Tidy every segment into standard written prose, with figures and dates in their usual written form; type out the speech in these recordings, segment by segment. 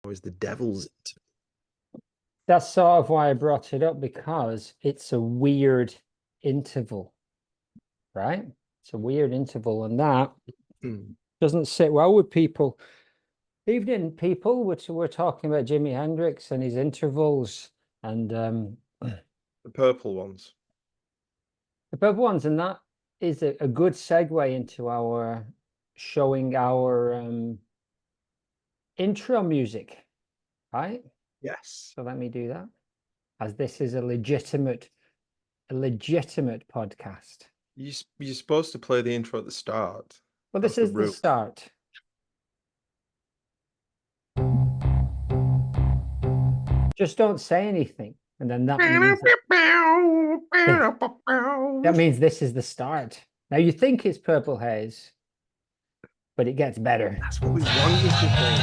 is the devil's. That's sort of why I brought it up, because it's a weird interval, right? It's a weird interval, and that doesn't sit well with people. Evening, people. We're talking about Jimi Hendrix and his intervals, and the purple ones. The purple ones, and that is a good segue into our showing our intro music, right? Yes. So let me do that, as this is a legitimate podcast. You're supposed to play the intro at the start. Well, this is the start. Just don't say anything, and then that means this is the start. Now you think it's Purple Haze, but it gets better. That's what we want you to think.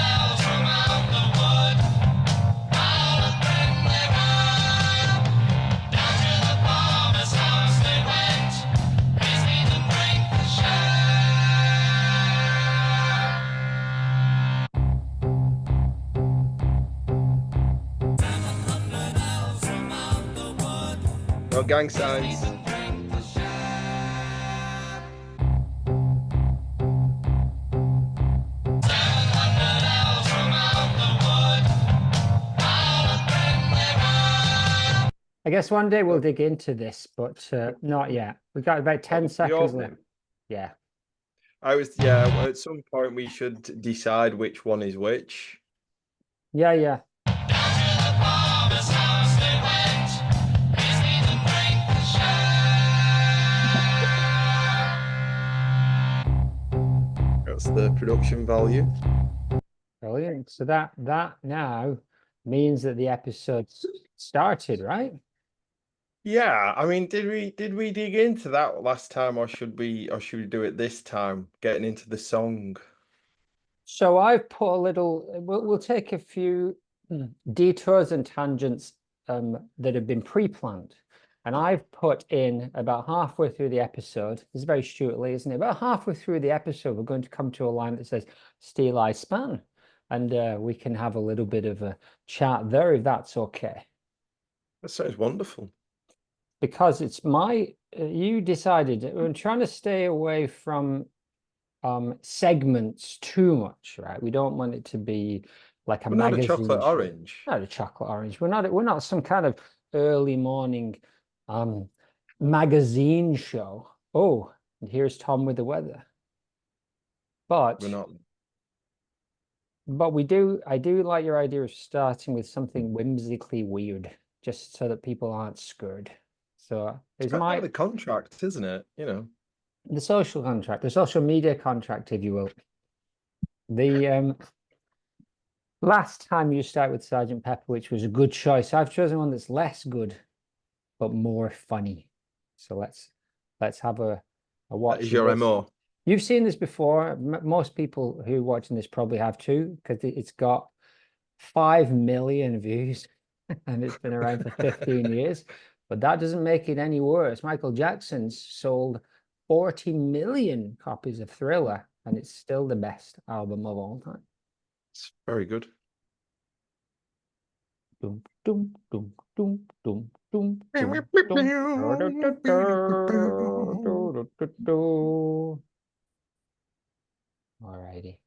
No gang signs. I guess one day we'll dig into this, but not yet. We've got about 10 seconds left. Yeah. At some point we should decide which one is which. Yeah. That's the production value. Brilliant. So that now means that the episode started, right? Yeah, I mean, did we dig into that last time, or should we do it this time, getting into the song? So I've put a little. We'll take a few detours and tangents that have been pre-planned, and I've put in about halfway through the episode. It's very Stuart-Lee, isn't it? About halfway through the episode, we're going to come to a line that says "Steel Eye Span," and we can have a little bit of a chat there, if that's okay. That sounds wonderful. Because it's you decided, we're trying to stay away from segments too much, right? We don't want it to be like a magazine. Not a chocolate orange. Not a chocolate orange. We're not some kind of early morning magazine show. Oh, and here's Tom with the weather. But we're not. But I do like your idea of starting with something whimsically weird, just so that people aren't scared. So it's part of the contract, isn't it? You know, the social contract, the social media contract, if you will. The last time you start with Sergeant Pepper, which was a good choice. I've chosen one that's less good, but more funny. So let's have a watch. That is your MO. You've seen this before. Most people who are watching this probably have too, because it's got 5 million views and it's been around for 15 years. But that doesn't make it any worse. Michael Jackson's sold 40 million copies of Thriller, and it's still the best album of all time. It's very good. Dum, dum, dum, dum, dum, dum, dum, dum. Alrighty.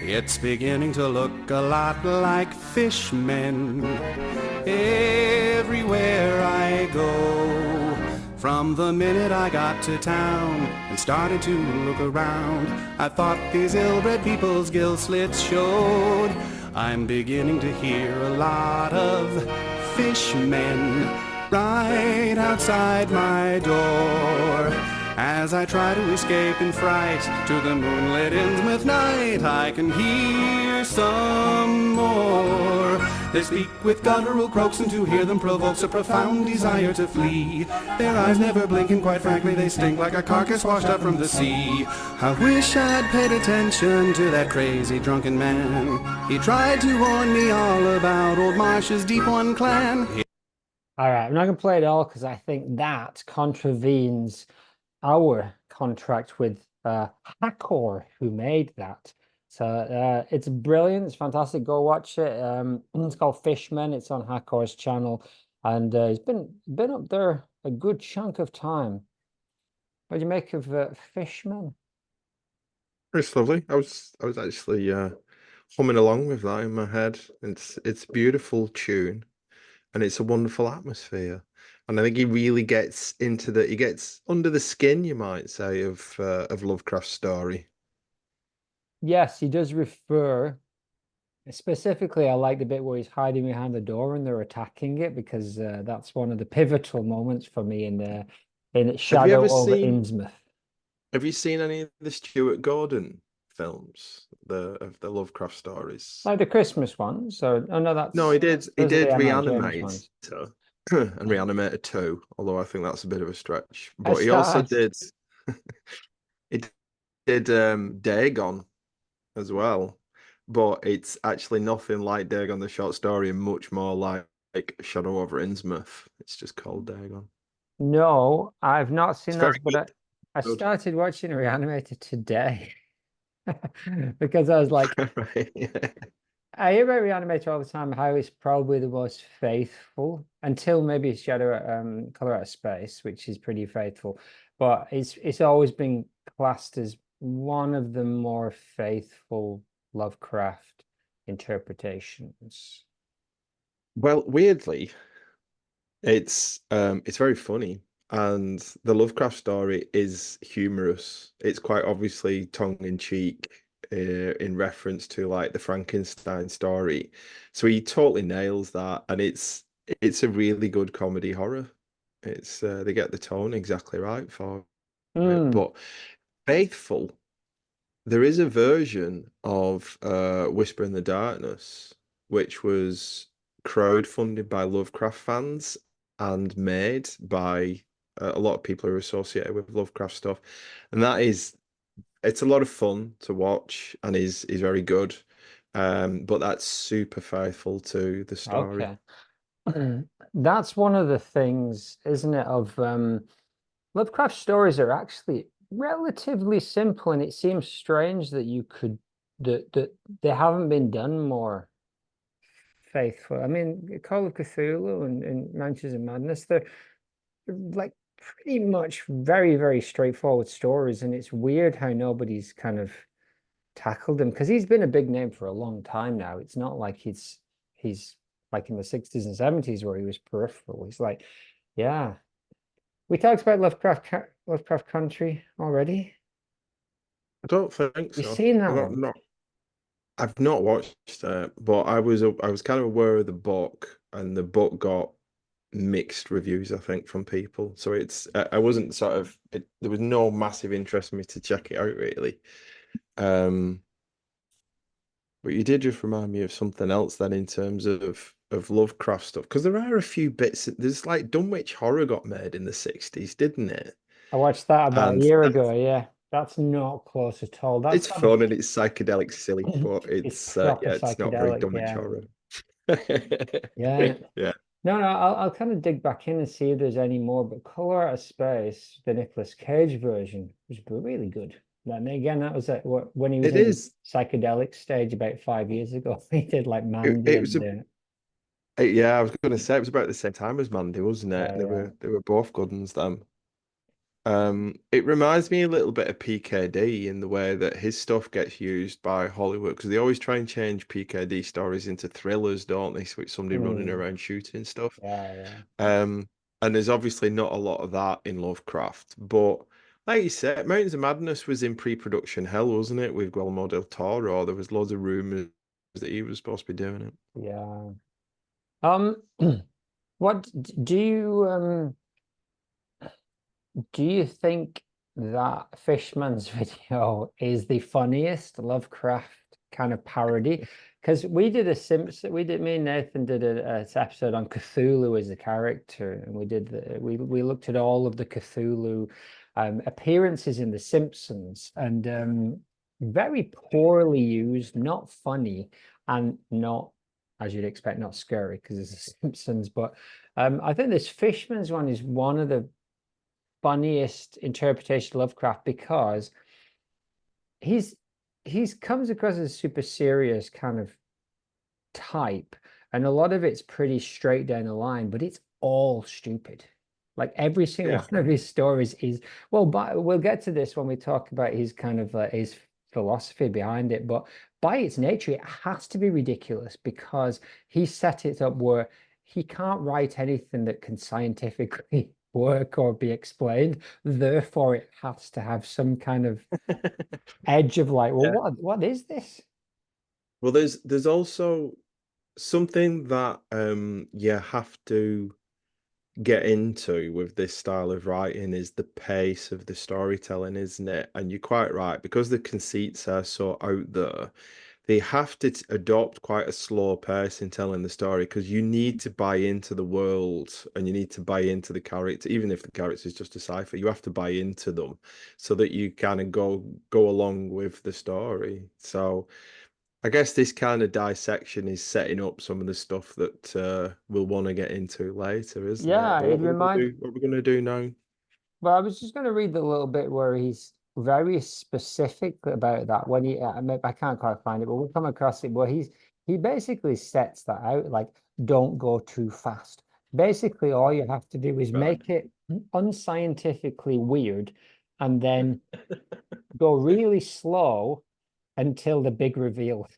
It's beginning to look a lot like fishmen everywhere I go. From the minute I got to town and started to look around, I thought these ill-bred people's gill slits showed. I'm beginning to hear a lot of fishmen right outside my door. As I try to escape in fright to the moonlit Innsmouth night, I can hear some more. They speak with guttural croaks, and to hear them provokes a profound desire to flee. Their eyes never blink, and quite frankly they stink like a carcass washed up from the sea. I wish I'd paid attention to that crazy drunken man. He tried to warn me all about old Marsh's Deep One clan. All right, I'm not going to play it all because I think that contravenes our contract with Hackor who made that. So it's brilliant. It's fantastic. Go watch it. It's called Fishman. It's on Hackor's channel, and he's been up there a good chunk of time. What do you make of Fishman? It's lovely. I was actually humming along with that in my head. It's a beautiful tune and it's a wonderful atmosphere. And I think he really gets into he gets under the skin, you might say, of Lovecraft's story. Yes, he does refer. Specifically, I like the bit where he's hiding behind the door and they're attacking it, because that's one of the pivotal moments for me in Have you Shadow ever over seen Innsmouth. have you seen any of the Stuart Gordon films, of the Lovecraft stories? Like the Christmas ones. So, oh no, No, he those are the did M. Night James ones. Reanimator and Reanimator 2, although I think that's a bit of a stretch. I But he also started. did he did Dagon as well. But it's actually nothing like Dagon the short story and much more like Shadow over Innsmouth. It's just called Dagon. No, I've not It's seen very those, but I good. started watching Reanimator today because I was like, Right, yeah. I hear about Reanimator all the time, how it's probably the most faithful until maybe Shadow Color Out of Space, which is pretty faithful, but it's always been classed as one of the more faithful Lovecraft interpretations. Well, weirdly, it's very funny, and the Lovecraft story is humorous. It's quite obviously tongue in cheek, in reference to like the Frankenstein story. So he totally nails that, and it's a really good comedy horror. It's they get the tone exactly right for it. Mm. But faithful, there is a version of Whisper in the Darkness, which was crowdfunded by Lovecraft fans and made by a lot of people who are associated with Lovecraft stuff. And it's a lot of fun to watch and is very good. But that's super faithful to the story. Okay. That's one of the things, isn't it, of Lovecraft stories are actually relatively simple, and it seems strange that you could that they haven't been done more faithful. I mean, Call of Cthulhu and Mansions of Madness, they're like pretty much very, very straightforward stories, and it's weird how nobody's kind of tackled him, because he's been a big name for a long time now. It's not like he's like in the 60s and 70s where he was peripheral. He's like, yeah. We talked about Lovecraft Country already. I don't think You so. seen I that don't one? not I've not watched it, but I was kind of aware of the book, and the book got mixed reviews, I think, from people. So I wasn't sort of there was no massive interest in me to check it out really. Um, but you did just remind me of something else then in terms of Lovecraft stuff, because there are a few bits. There's like Dunwich Horror got made in the 60s, didn't it? I watched that about a And year ago. Yeah, that's not close at all. That's it's kind of fun and it's psychedelic silly, but it's proper yeah, it's not very psychedelic. Dunwich Yeah, Horror. yeah. Yeah. No, no. I'll kind of dig back in and see if there's any more. But Color Out of Space, the Nicolas Cage version, was really good. And again, that was when he was It in his is. psychedelic stage about 5 years ago. He did like Mandy It was and yeah, I was going to say it was about the same time as Mandy, wasn't it? yeah. They were both good ones then. It reminds me a little bit of PKD in the way that his stuff gets used by Hollywood, because they always try and change PKD stories into thrillers, don't they? So it's somebody running Mm, around shooting stuff. yeah, yeah. Um, and there's obviously not a lot of that in Lovecraft, but like you said, Mountains of Madness was in pre-production hell, wasn't it? With Guillermo del Toro, there was loads of rumors that he was supposed to be doing it. Yeah. Um, what do you do you think that Fishman's video is the funniest Lovecraft kind of parody? Because we did me and Nathan did an episode on Cthulhu as a character, and we looked at all of the Cthulhu appearances in The Simpsons, and very poorly used, not funny, and not, as you'd expect, not scary because it's The Simpsons. But I think this Fishman's one is one of the funniest interpretation of Lovecraft, because he's comes across as super serious kind of type, and a lot of it's pretty straight down the line, but it's all stupid. Like every single Yeah. one of his stories is, well, but we'll get to this when we talk about his kind of his philosophy behind it. But by its nature, it has to be ridiculous because he set it up where he can't write anything that can scientifically work or be explained. Therefore, it has to have some kind of edge of like, well, Yeah. what is this? Well, there's also something that you have to get into with this style of writing is the pace of the storytelling, isn't it? And you're quite right, because the conceits are so out there, they have to adopt quite a slow pace in telling the story because you need to buy into the world and you need to buy into the character, even if the character is just a cipher, you have to buy into them so that you kind of go along with the story. So I guess this kind of dissection is setting up some of the stuff that we'll want to get into later, isn't it? Yeah, But it what we're gonna reminds. do, what we're gonna do now? Well, I was just going to read the little bit where he's very specific about that. When I can't quite find it, but we'll come across it where he basically sets that out like, don't go too fast. Basically, all you have to do is Right. make it unscientifically weird, and then go really slow until the big reveal.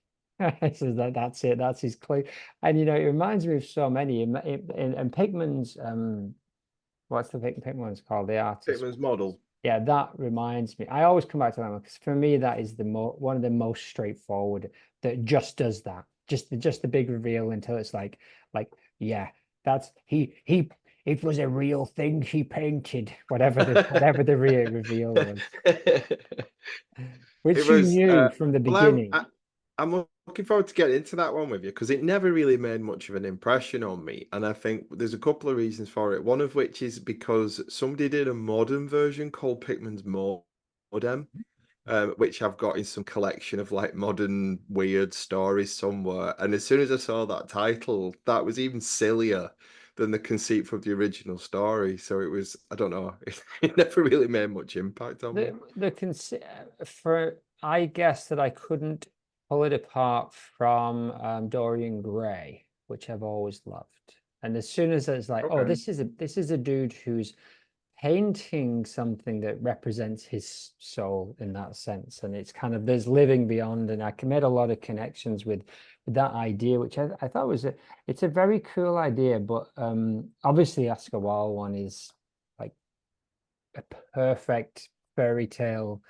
So that's it. That's his clue. And it reminds me of so many. In Pigman's what's the Pigman one's called? The artist. Pitman's model. Yeah, that reminds me. I always come back to that one because for me that is the one of the most straightforward that just does that. Just the big reveal until it's like yeah, that's he it was a real thing he painted, whatever the real reveal was, It which you was knew from the well beginning. I'm looking forward to getting into that one with you because it never really made much of an impression on me, and I think there's a couple of reasons for it. One of which is because somebody did a modern version called Pickman's Modem, which I've got in some collection of like modern weird stories somewhere. And as soon as I saw that title, that was even sillier than the conceit from the original story. So it was, I don't know, it never really made much impact on me. For I guess that I couldn't pull it apart from Dorian Gray, which I've always loved. And as soon as it's like, oh, Okay. this is a dude who's painting something that represents his soul in that sense, and it's kind of there's living beyond, and I made a lot of connections with that idea, which I thought was it's a very cool idea. But obviously, Oscar Wilde one is like a perfect fairy tale,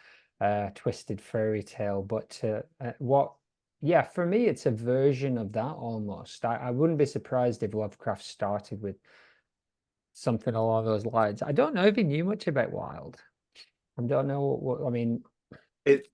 twisted fairy tale. But yeah, for me, it's a version of that almost. I wouldn't be surprised if Lovecraft started with something along those lines. I don't know if he knew much about Wilde. I don't know what I mean.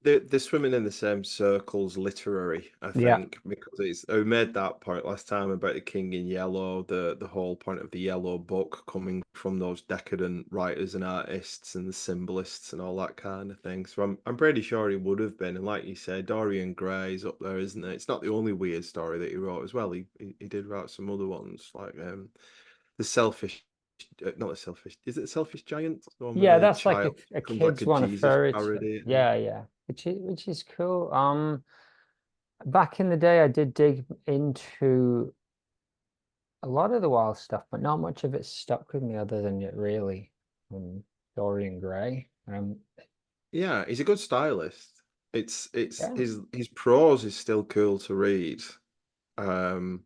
They're swimming in the same circles, literary, I Yeah, think, because it's I made that point last time about the King in Yellow, the whole point of the Yellow Book coming from those decadent writers and artists and the symbolists and all that kind of thing. So I'm pretty sure he would have been. And like you say, Dorian Gray's up there, isn't it? It's not the only weird story that he wrote as well. He did write some other ones like the selfish not the selfish. Is it selfish giant? The one with yeah, the that's like child a becomes like kid's a one of Jesus fairy tale. parody. Yeah, yeah, which is cool. Back in the day, I did dig into a lot of the wild stuff, but not much of it stuck with me other than it really. Dorian Gray. Yeah, he's a good stylist. It's Yeah, his prose is still cool to read. Um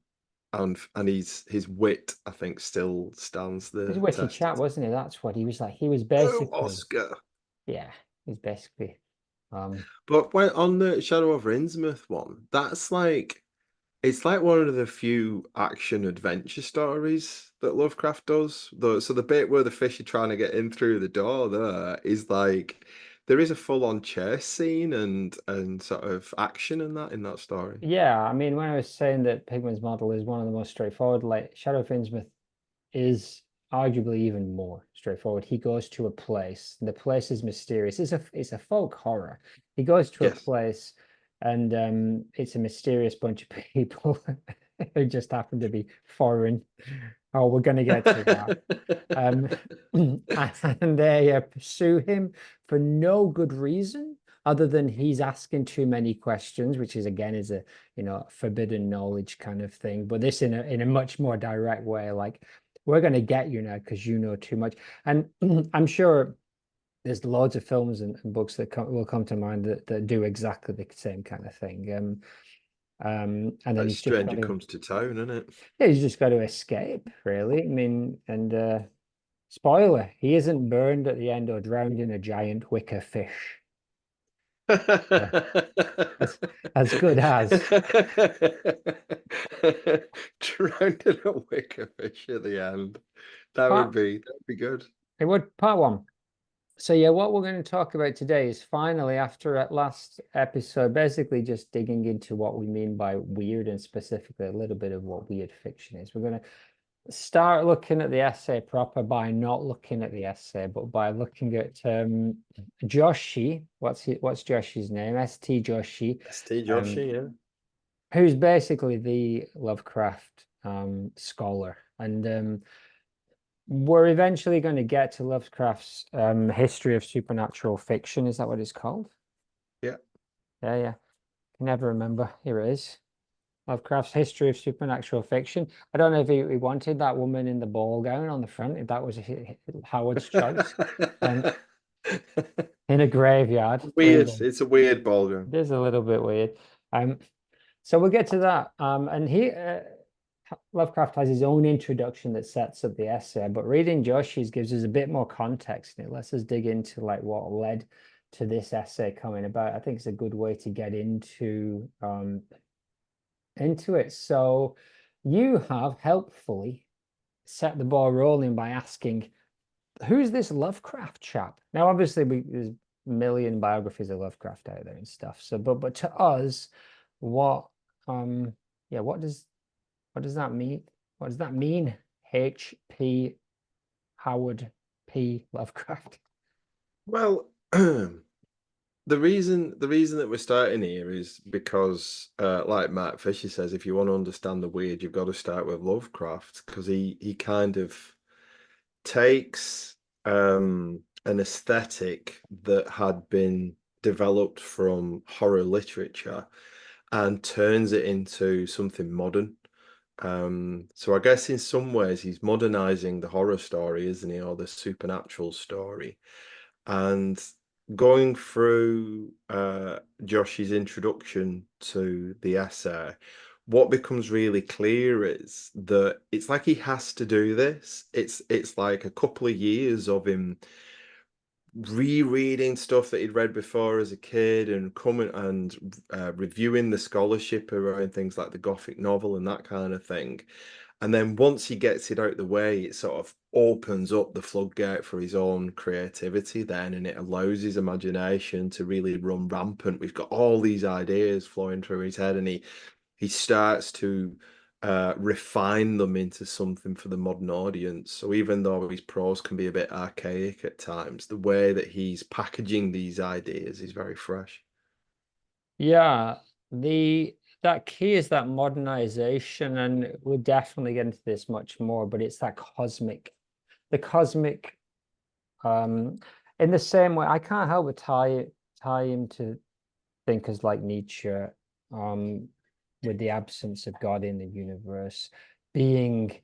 and his wit, I think, still stands he's a the witty test chap, of wasn't he? That's what he was like. He was oh, basically, Oscar. yeah, he's basically, um, But when on the Shadow of Innsmouth one, that's like it's like one of the few action adventure stories that Lovecraft does. Though, so the bit where the fish are trying to get in through the door there is like there is a full-on chase scene and sort of action in that story. yeah. I mean, when I was saying that Pigman's model is one of the most straightforward, like Shadow of Innsmouth is arguably even more straightforward. He goes to a place. The place is mysterious. It's a folk horror. He goes to a Yes. place, and it's a mysterious bunch of people who just happen to be foreign. Oh, we're going to get to that. Um, and they pursue him for no good reason other than he's asking too many questions, which is again is a forbidden knowledge kind of thing. But this in a much more direct way, like we're going to get you now because you know too much. And I'm sure there's loads of films and books that will come to mind that do exactly the same kind of thing. And then That he's just got stranger to, comes to town, isn't it? yeah, he's just got to escape, really. I mean, and spoiler, he isn't burned at the end or drowned in a giant wicker fish. Uh, as, as good as. Drowned in a wicker fish at the end. That'd be good. It would, part one. So yeah, what we're going to talk about today is finally, after at last episode, basically just digging into what we mean by weird and specifically a little bit of what weird fiction is. We're going to start looking at the essay proper by not looking at the essay, but by looking at Joshi. What's Joshi's name? S.T. Joshi. S.T. Joshi, yeah. Who's basically the Lovecraft scholar. And we're eventually going to get to Lovecraft's history of supernatural fiction. Is that what it's called? Yeah. Yeah. Can never remember. Here it is. Lovecraft's history of supernatural fiction. I don't know if he wanted that woman in the ball gown on the front, if that was Howard's choice. In a graveyard. Weird. Clearly. It's a weird ballroom. It is a little bit weird. So we'll get to that. And Lovecraft has his own introduction that sets up the essay, but reading Joshi's gives us a bit more context and it lets us dig into like what led to this essay coming about. I think it's a good way to get into it. So you have helpfully set the ball rolling by asking, who's this Lovecraft chap? Now, obviously, there's a million biographies of Lovecraft out there and stuff. So, but to us, what does that mean? What does that mean? H.P. Howard P. Lovecraft. Well, the reason that we're starting here is because, like Matt Fisher says, if you want to understand the weird, you've got to start with Lovecraft because he kind of takes an aesthetic that had been developed from horror literature and turns it into something modern. So I guess in some ways he's modernizing the horror story, isn't he, or the supernatural story? And going through Josh's introduction to the essay, what becomes really clear is that it's like he has to do this. It's like a couple of years of him rereading stuff that he'd read before as a kid and coming and reviewing the scholarship around things like the Gothic novel and that kind of thing. And then once he gets it out the way, it sort of opens up the floodgate for his own creativity then, and it allows his imagination to really run rampant. We've got all these ideas flowing through his head, and he starts to refine them into something for the modern audience. So even though his prose can be a bit archaic at times, the way that he's packaging these ideas is very fresh. Yeah, that key is that modernization, and we'll definitely get into this much more, but it's that the cosmic in the same way. I can't help but tie him to thinkers like Nietzsche, with the absence of God in the universe being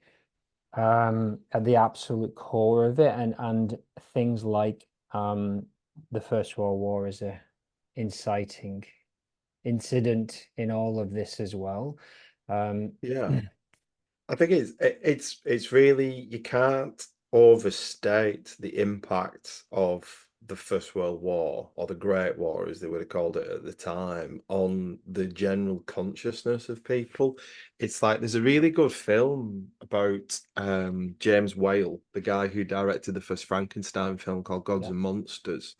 at the absolute core of it, and things like the First World War as a inciting incident in all of this as well. Yeah. I think it's really, you can't overstate the impact of the First World War, or the Great War as they would have called it at the time, on the general consciousness of people. It's like there's a really good film about James Whale, the guy who directed the first Frankenstein film, called Gods and Monsters,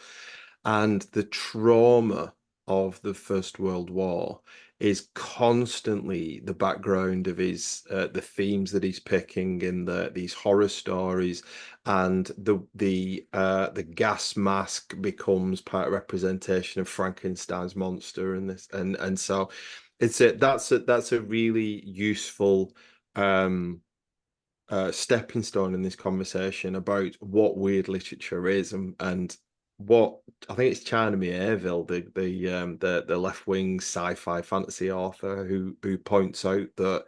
and the trauma of the First World War is constantly the background of his the themes that he's picking in these horror stories, and the gas mask becomes part of representation of Frankenstein's monster, and this and so that's a really useful stepping stone in this conversation about what weird literature is, and what I think it's China Miéville, the left wing sci-fi fantasy author who points out that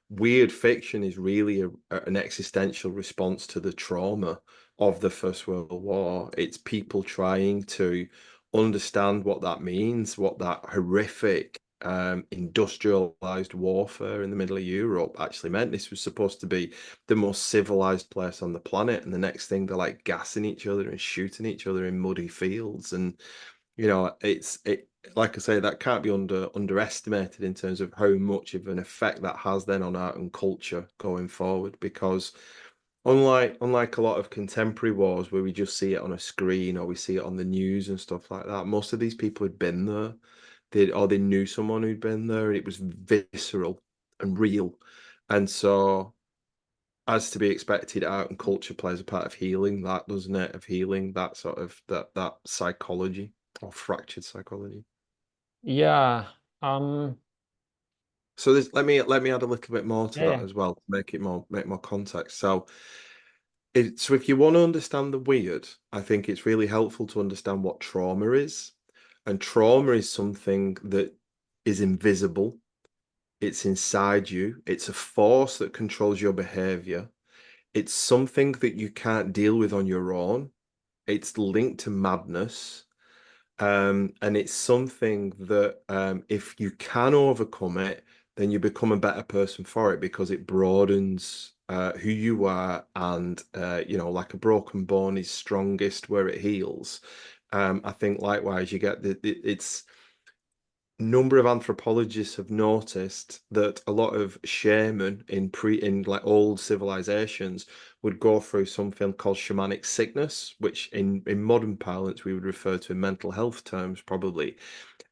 weird fiction is really an existential response to the trauma of the First World War. It's people trying to understand what that means, what that horrific industrialized warfare in the middle of Europe actually meant. This was supposed to be the most civilized place on the planet, and the next thing they're like gassing each other and shooting each other in muddy fields. And it like I say, that can't be underestimated in terms of how much of an effect that has then on art and culture going forward. Because unlike a lot of contemporary wars where we just see it on a screen or we see it on the news and stuff like that, most of these people had been there. They knew someone who'd been there, and it was visceral and real. And so, as to be expected, art and culture plays a part of healing that, doesn't it? Of healing that sort of that psychology or fractured psychology. Yeah. Um, So let me add a little bit more to that yeah. as well to make more context. So if you want to understand the weird, I think it's really helpful to understand what trauma is. And trauma is something that is invisible. It's inside you. It's a force that controls your behavior. It's something that you can't deal with on your own. It's linked to madness. And it's something that if you can overcome it, then you become a better person for it because it broadens who you are. And, like a broken bone is strongest where it heals. I think likewise, you get it's number of anthropologists have noticed that a lot of shaman in like old civilizations would go through something called shamanic sickness, which in modern parlance we would refer to in mental health terms probably.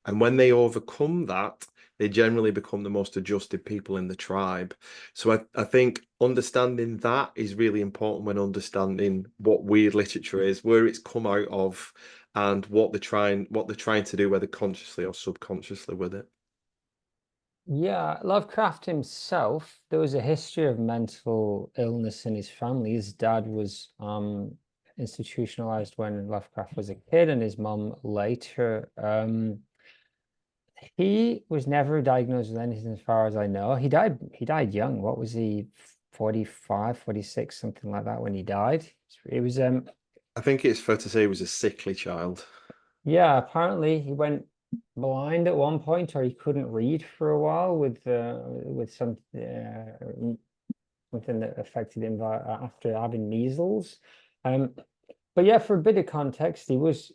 And when they overcome that, they generally become the most adjusted people in the tribe. So I think understanding that is really important when understanding what weird literature is, where it's come out of, and what they're trying to do, whether consciously or subconsciously with it. Yeah, Lovecraft himself, there was a history of mental illness in his family. His dad was institutionalized when Lovecraft was a kid, and his mum later. He was never diagnosed with anything as far as I know. He died young. What was he, 45, 46, something like that when he died? It was I think it's fair to say he was a sickly child. yeah, apparently he went blind at one point, or he couldn't read for a while with something that affected him after having measles. Um, but yeah, for a bit of context, he was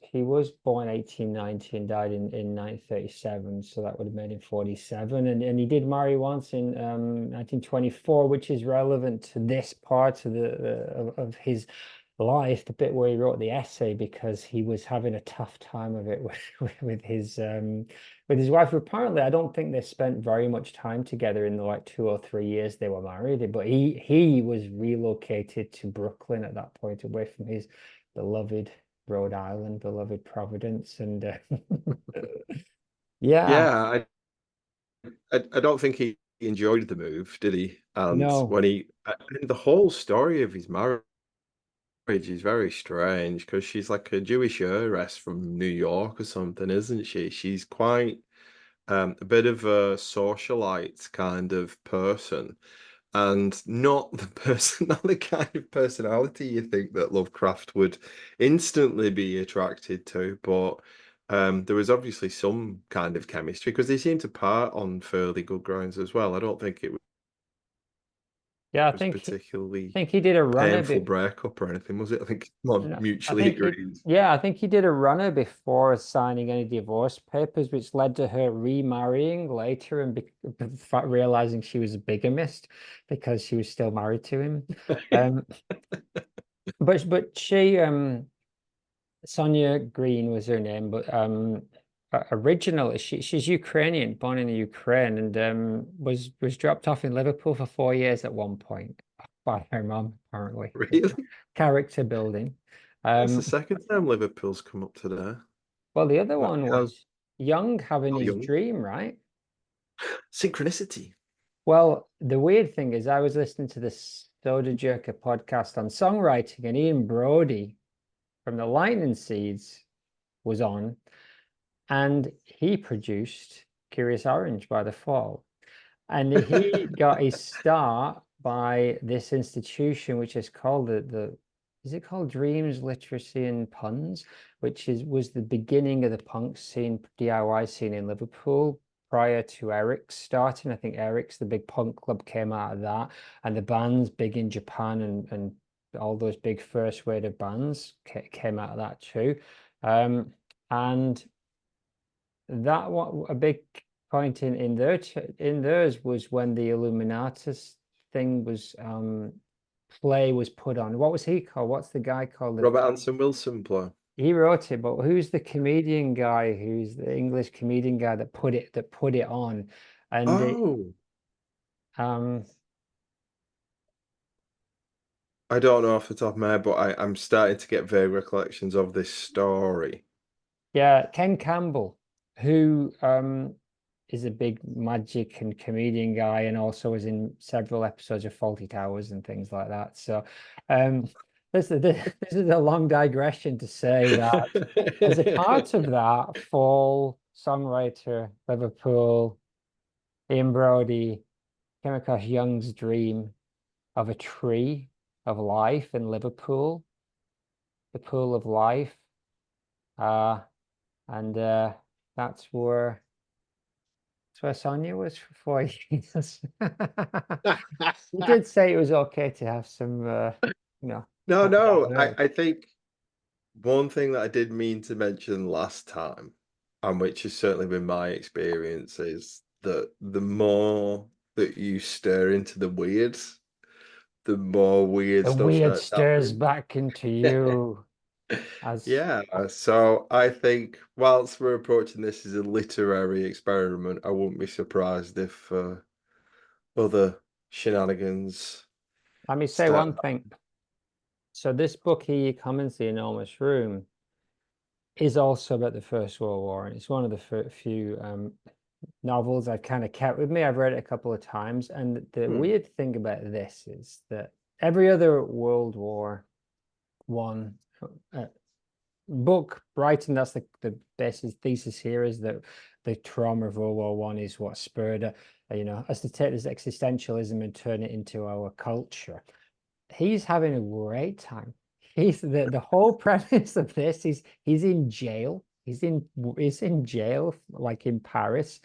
born 1890 and died in 1937, so that would have made him 47. And he did marry once in 1924, which is relevant to this part of of his life, the bit where he wrote the essay, because he was having a tough time of it with his wife. Apparently, I don't think they spent very much time together in the like 2 or 3 years they were married. But he was relocated to Brooklyn at that point, away from his beloved Rhode Island, beloved Providence, and yeah, Yeah, I don't think he enjoyed the move, did he? And no, the whole story of his marriage is very strange because she's like a Jewish heiress from New York or something, isn't she? She's quite a bit of a socialite kind of person, and not the person, not the kind of personality you think that Lovecraft would instantly be attracted to. But there was obviously some kind of chemistry because they seemed to part on fairly good grounds as well. I don't think it yeah, I was think particularly think he did a runner painful bit. breakup or anything, was it? I think it's No, I mutually think he, agreed. yeah, I think he did a runner before signing any divorce papers, which led to her remarrying later and realizing she was a bigamist because she was still married to him. Um, but she, Sonia Green was her name, but originally she's Ukrainian, born in the Ukraine, and was dropped off in Liverpool for 4 years at one point by her mom, apparently. Really? Character building. That's the Um, second time Liverpool's come up today. Well, the other But one yeah, was Young having not his young. dream, right? Synchronicity. Well, the weird thing is, I was listening to this Soda Jerker podcast on songwriting, and Ian Brody from the Lightning Seeds was on, and he produced Curious Orange by the Fall. And he got his start by this institution, which is called is it called Dreams, Literacy and Puns, which was the beginning of the punk scene, DIY scene in Liverpool prior to Eric's starting. I think Eric's, the big punk club, came out of that, and the bands big in Japan and all those big first wave of bands came out of that too. And that what a big point in theirs was when the Illuminatus thing was play was put on. What was he called? What's the guy called? Robert Anson Wilson play. He wrote it, but who's the comedian guy? Who's the English comedian guy that put it on? And Oh, um I don't know off the top of my head, but I'm starting to get vague recollections of this story. yeah, Ken Campbell, who is a big magic and comedian guy, and also was in several episodes of Faulty Towers and things like that. So this is a long digression to say that as a part of that, Fall songwriter, Liverpool, Ian Brody came across Young's dream of a tree of life in Liverpool, the pool of life. And that's where Sonia was for 4 years. You did say it was okay to have some No, have no. that I, note. I think one thing that I did mean to mention last time, and which has certainly been my experience, is that the more that you stir into the weird, the more weird The stuff weird starts stirs happening. back into you as Yeah, so I think whilst we're approaching this as a literary experiment, I wouldn't be surprised if other shenanigans let me say start. one thing. So this book here, Commons the Enormous Room, is also about the First World War, and it's one of the few novels I've kind of kept with me. I've read it a couple of times, and the Hmm. weird thing about this is that every other World War One book writing, that's the basic thesis here, is that the trauma of World War One is what spurred us to take this existentialism and turn it into our culture. He's having a great time. He's the whole premise of this is he's in jail. He's in jail, like in Paris,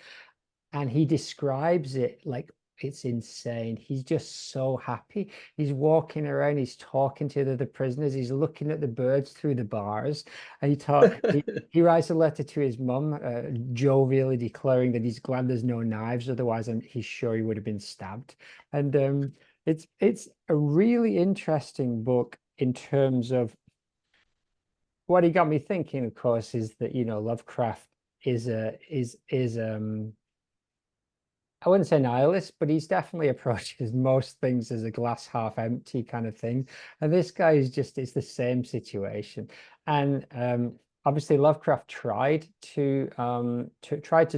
and he describes it like it's insane. He's just so happy. He's walking around, he's talking to the other prisoners, he's looking at the birds through the bars, and he writes a letter to his mum, jovially declaring that he's glad there's no knives, otherwise he's sure he would have been stabbed. And it's a really interesting book in terms of what he got me thinking, of course, is that Lovecraft is I wouldn't say nihilist, but he's definitely approaches most things as a glass half empty kind of thing. And this guy is just, it's the same situation. And obviously Lovecraft tried to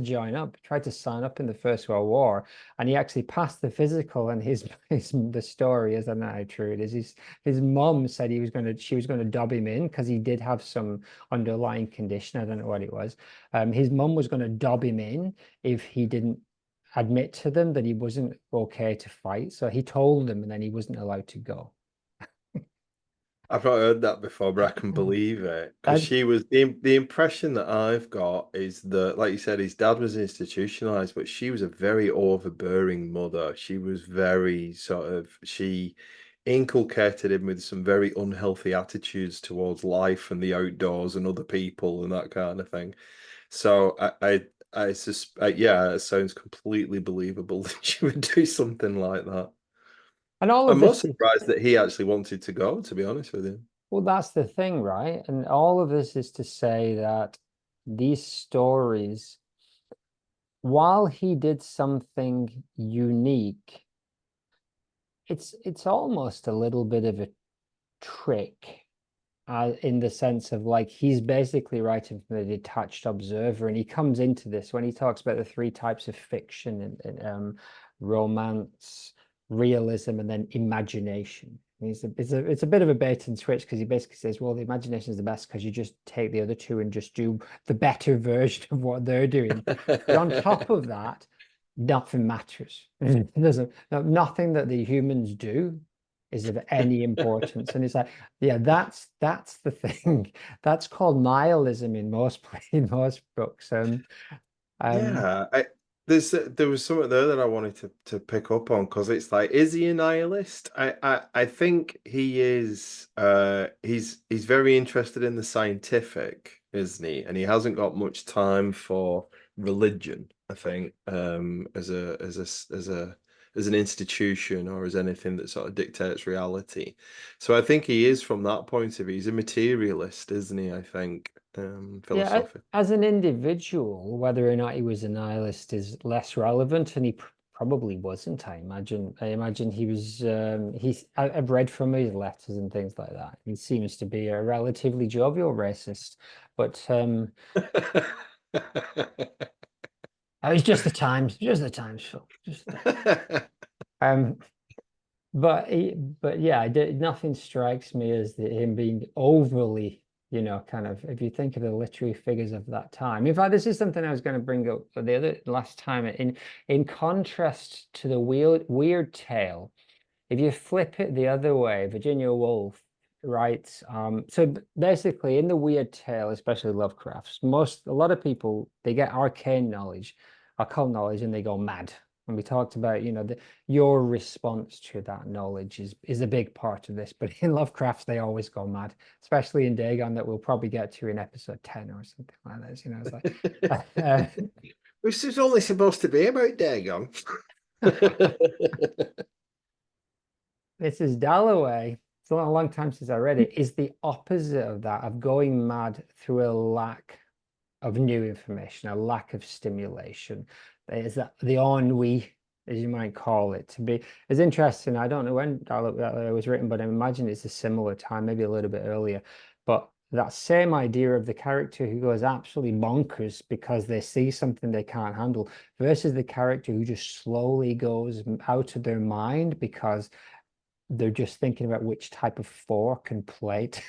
join up, tried to sign up in the First World War, and he actually passed the physical. And the story is, I don't know how true it is. His mom said she was going to dob him in because he did have some underlying condition. I don't know what it was. His mom was going to dob him in if he didn't admit to them that he wasn't okay to fight. So he told them, and then he wasn't allowed to go. I've not heard that before, but I can believe it because That's she was the impression that I've got is that, like you said, his dad was institutionalized, but she was a very overbearing mother. She was very she inculcated him with some very unhealthy attitudes towards life and the outdoors and other people and that kind of thing. So I suspect, yeah, it sounds completely believable that she would do something like that. and all of I'm more this is, surprised that he actually wanted to go, to be honest with you. well, that's the thing, right? And all of this is to say that these stories, while he did something unique, it's almost a little bit of a trick, in the sense of, like, he's basically writing from the detached observer, and he comes into this when he talks about the three types of fiction and romance, realism, and then imagination. It's a bit of a bait and switch because he basically says, well, the imagination is the best because you just take the other two and just do the better version of what they're doing. But on top of that, nothing matters. It doesn't, nothing that the humans do is of any importance. And it's like, yeah, that's the thing. That's called nihilism in most in most books. Um, Yeah, there was something there that I wanted to pick up on because it's like, is he a nihilist? I think he is. He's very interested in the scientific, isn't he? And he hasn't got much time for religion, I think, as an institution or as anything that sort of dictates reality. So I think he is from that point of view. He's a materialist, isn't he? I think, Yeah, philosophically. as an individual, whether or not he was a nihilist is less relevant, and he probably wasn't. I imagine. I imagine he was. I've read from his letters and things like that. He seems to be a relatively jovial racist, but it was just the times. Just the times, Phil. Just the times. Um, but yeah, nothing strikes me as him being overly, kind of, if you think of the literary figures of that time. In fact, this is something I was going to bring up the other last time. In contrast to the weird tale, if you flip it the other way, Virginia Woolf writes, so basically in the weird tale, especially Lovecraft's, a lot of people, they get arcane knowledge, occult knowledge, and they go mad. And we talked about, your response to that knowledge is a big part of this. But in Lovecraft, they always go mad, especially in Dagon, that we'll probably get to in episode 10 or something like this. It's like This is only supposed to be about Dagon. this is Dalloway. It's a long time since I read it. Is the opposite of that, of going mad through a lack of new information, a lack of stimulation. Is that the ennui, as you might call it, to be is interesting. I don't know when that was written, but I imagine it's a similar time, maybe a little bit earlier. But that same idea of the character who goes absolutely bonkers because they see something they can't handle versus the character who just slowly goes out of their mind because they're just thinking about which type of fork and plate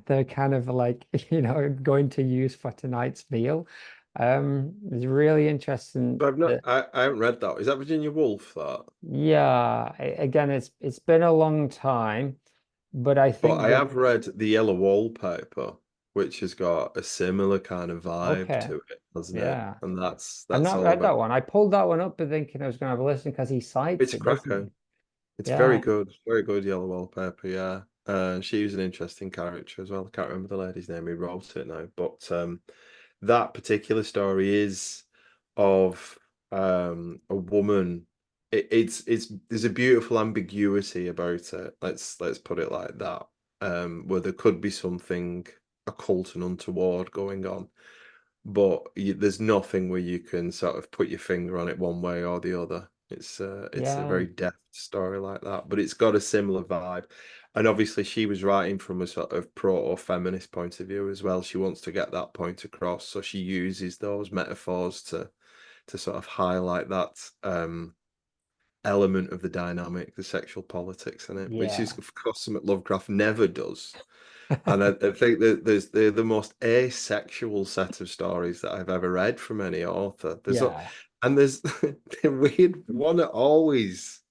they're kind of like, going to use for tonight's meal. It's really interesting But I've not, that, I haven't read that. Is that Virginia Woolf that? yeah, again, it's been a long time, but I But think I that, have read The Yellow Wallpaper, which has got a similar kind of vibe okay, to it, hasn't it? yeah. And I've that's not all read about. that one. I pulled that one up, but thinking I was going to have a listen because he cites It's a it, doesn't cracker. he? It's Yeah, very good Yellow Wallpaper. Yeah, she was an interesting character as well. I can't remember the lady's name who wrote it now, but that particular story is of a woman. It's there's a beautiful ambiguity about it. Let's put it like that. Where there could be something occult and untoward going on, but there's nothing where you can sort of put your finger on it one way or the other. It's a yeah, very deft story like that, but it's got a similar vibe. And obviously, she was writing from a sort of proto-feminist point of view as well. She wants to get that point across, so she uses those metaphors to sort of highlight that element of the dynamic, the sexual politics in it, which is yeah, of course something Lovecraft never does. And I think that there's the most asexual set of stories that I've ever read from any author. yeah, And there's the weird one that always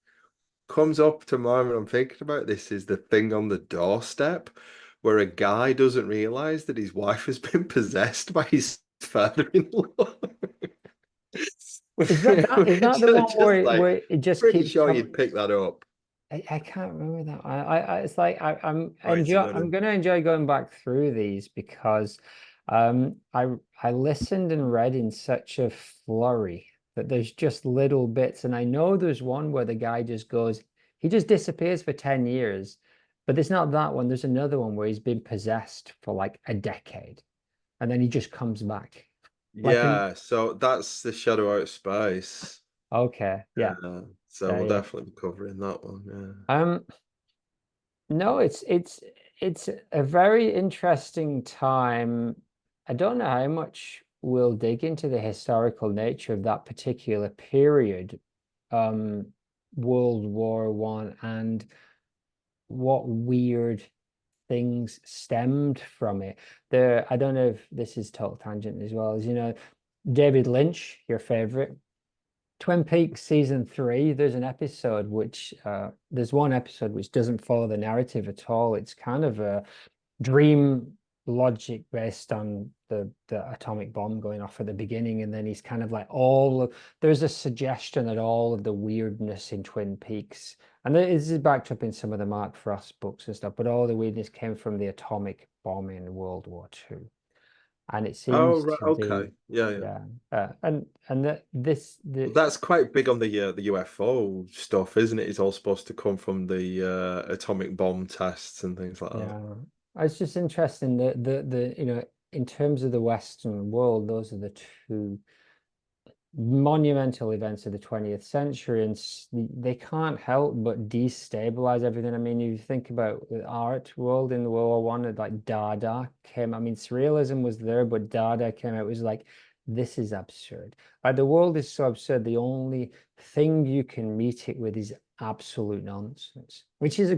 comes up to mind when I'm thinking about this is the thing on the doorstep where a guy doesn't realize that his wife has been possessed by his father-in-law. is that the one Just like where it just pretty keeps sure coming? you'd pick that up. I can't remember that. It's like Oh, it's a good I'm one. gonna enjoy going back through these because I listened and read in such a flurry that there's just little bits, and I know there's one where the guy just goes, he just disappears for 10 years, but there's not that one. There's another one where he's been possessed for like a decade, and then he just comes back. Like an Yeah, so that's the Shadow Out of Space. okay, yeah, So yeah, we'll yeah. definitely be covering that one. No, it's a very interesting time. I don't know how much we'll dig into the historical nature of that particular period, um, World War One, and what weird things stemmed from it. I don't know if this is total tangent as well, as you know, David Lynch, your favorite, Twin Peaks season 3, there's an episode which there's one episode which doesn't follow the narrative at all. It's kind of a dream logic based on the atomic bomb going off at the beginning, and then he's kind of like there's a suggestion that all of the weirdness in Twin Peaks, and this is backed up in some of the Mark Frost books and stuff, but all the weirdness came from the atomic bomb in World War II. And it Oh, seems right. to be, Okay. Yeah, yeah. yeah, and the Well, that's quite big on the UFO stuff, isn't it? It's all supposed to come from the atomic bomb tests and things like that. yeah, it's just interesting that in terms of the Western world, those are the two monumental events of the 20th century, and they can't help but destabilize everything. I mean, you think about the art world in the World War I, like Dada came. I mean, surrealism was there, but Dada came out. It was like, this is absurd. Like, the world is so absurd. The only thing you can meet it with is absolute nonsense, which is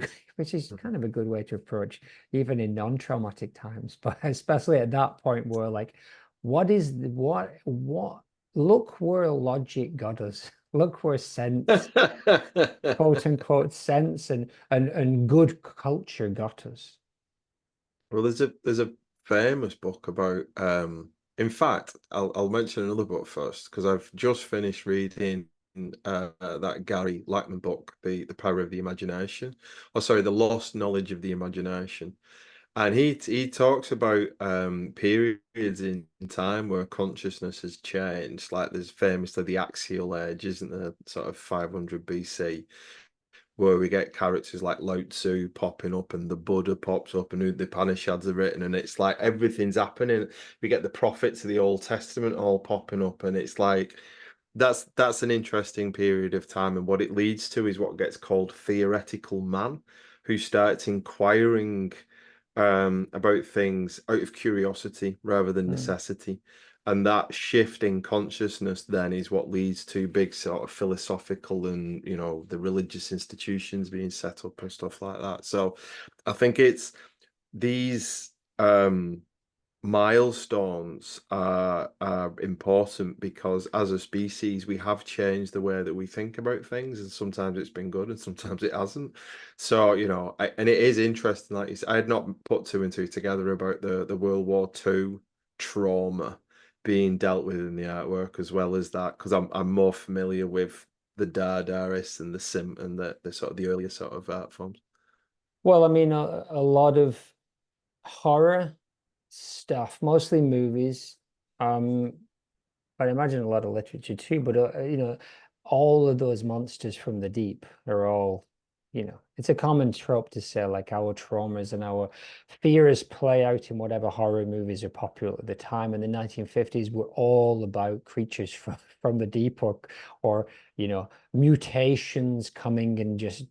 kind of a good way to approach even in non-traumatic times, but especially at that point where like, what look where logic got us. Look where sense, quote unquote, sense and good culture got us. Well, there's a famous book about in fact, I'll mention another book first because I've just finished reading that Gary Lackman book, The Power of the Imagination. Oh, sorry, The Lost Knowledge of the Imagination. And he talks about periods in time where consciousness has changed. Like there's famously the axial age, isn't there? Sort of 500 BC, where we get characters like Lao-Tzu popping up and the Buddha pops up and the Upanishads are written, and it's like everything's happening. We get the prophets of the Old Testament all popping up, and it's like that's an interesting period of time. And what it leads to is what gets called theoretical man, who starts inquiring about things out of curiosity rather than Mm. necessity. And that shift in consciousness then is what leads to big sort of philosophical and, the religious institutions being set up and stuff like that. So I think it's these milestones are important because as a species we have changed the way that we think about things, and sometimes it's been good and sometimes it hasn't. So and it is interesting, like you said, I had not put two and two together about the World War II trauma being dealt with in the artwork as well as that, because I'm more familiar with the Dadaists and the Sim and the sort of the earlier sort of art forms. Well, I mean, a lot of horror stuff, mostly movies. But I imagine a lot of literature too. But all of those monsters from the deep are all, it's a common trope to say like our traumas and our fears play out in whatever horror movies are popular at the time. And the 1950s were all about creatures from the deep, or mutations coming and just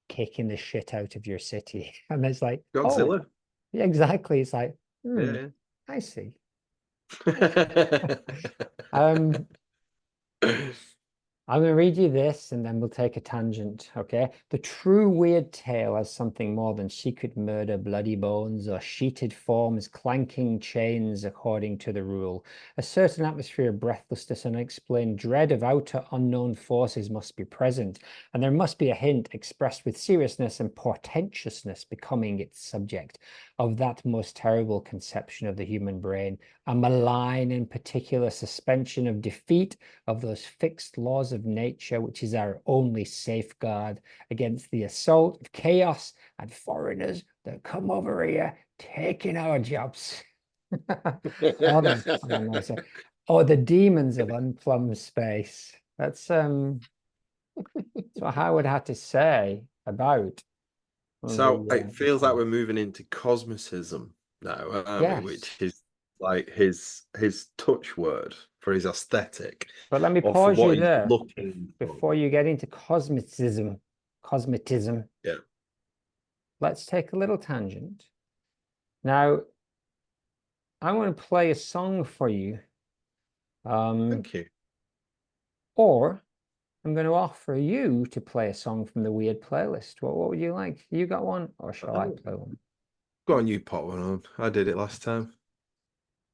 kicking the shit out of your city. And it's like, oh, Godzilla. yeah, exactly. It's like, Yeah. I see. Yeah. Um, I'm going to read you this and then we'll take a tangent, okay? The true weird tale has something more than secret murder, bloody bones, or sheeted forms, clanking chains according to the rule. A certain atmosphere of breathlessness and unexplained dread of outer unknown forces must be present, and there must be a hint expressed with seriousness and portentousness becoming its subject of that most terrible conception of the human brain, a malign and particular suspension of defeat of those fixed laws of nature, which is our only safeguard against the assault of chaos and foreigners that come over here taking our jobs. Or the demons of unplumbed space. That's what Howard had to say about So it the feels like time. we're moving into cosmicism now, aren't we? Yes. Which is like his touch word for his aesthetic, But let me or for pause what you he's there looking for. before you get into cosmicism. Cosmetism. Yeah, Let's take a little tangent. Now, I want to play a song for you. thank you. Or I'm going to offer you to play a song from the Wyrd playlist. What would you like? You got one, or shall I play one? Go on, you put one on. I did it last time.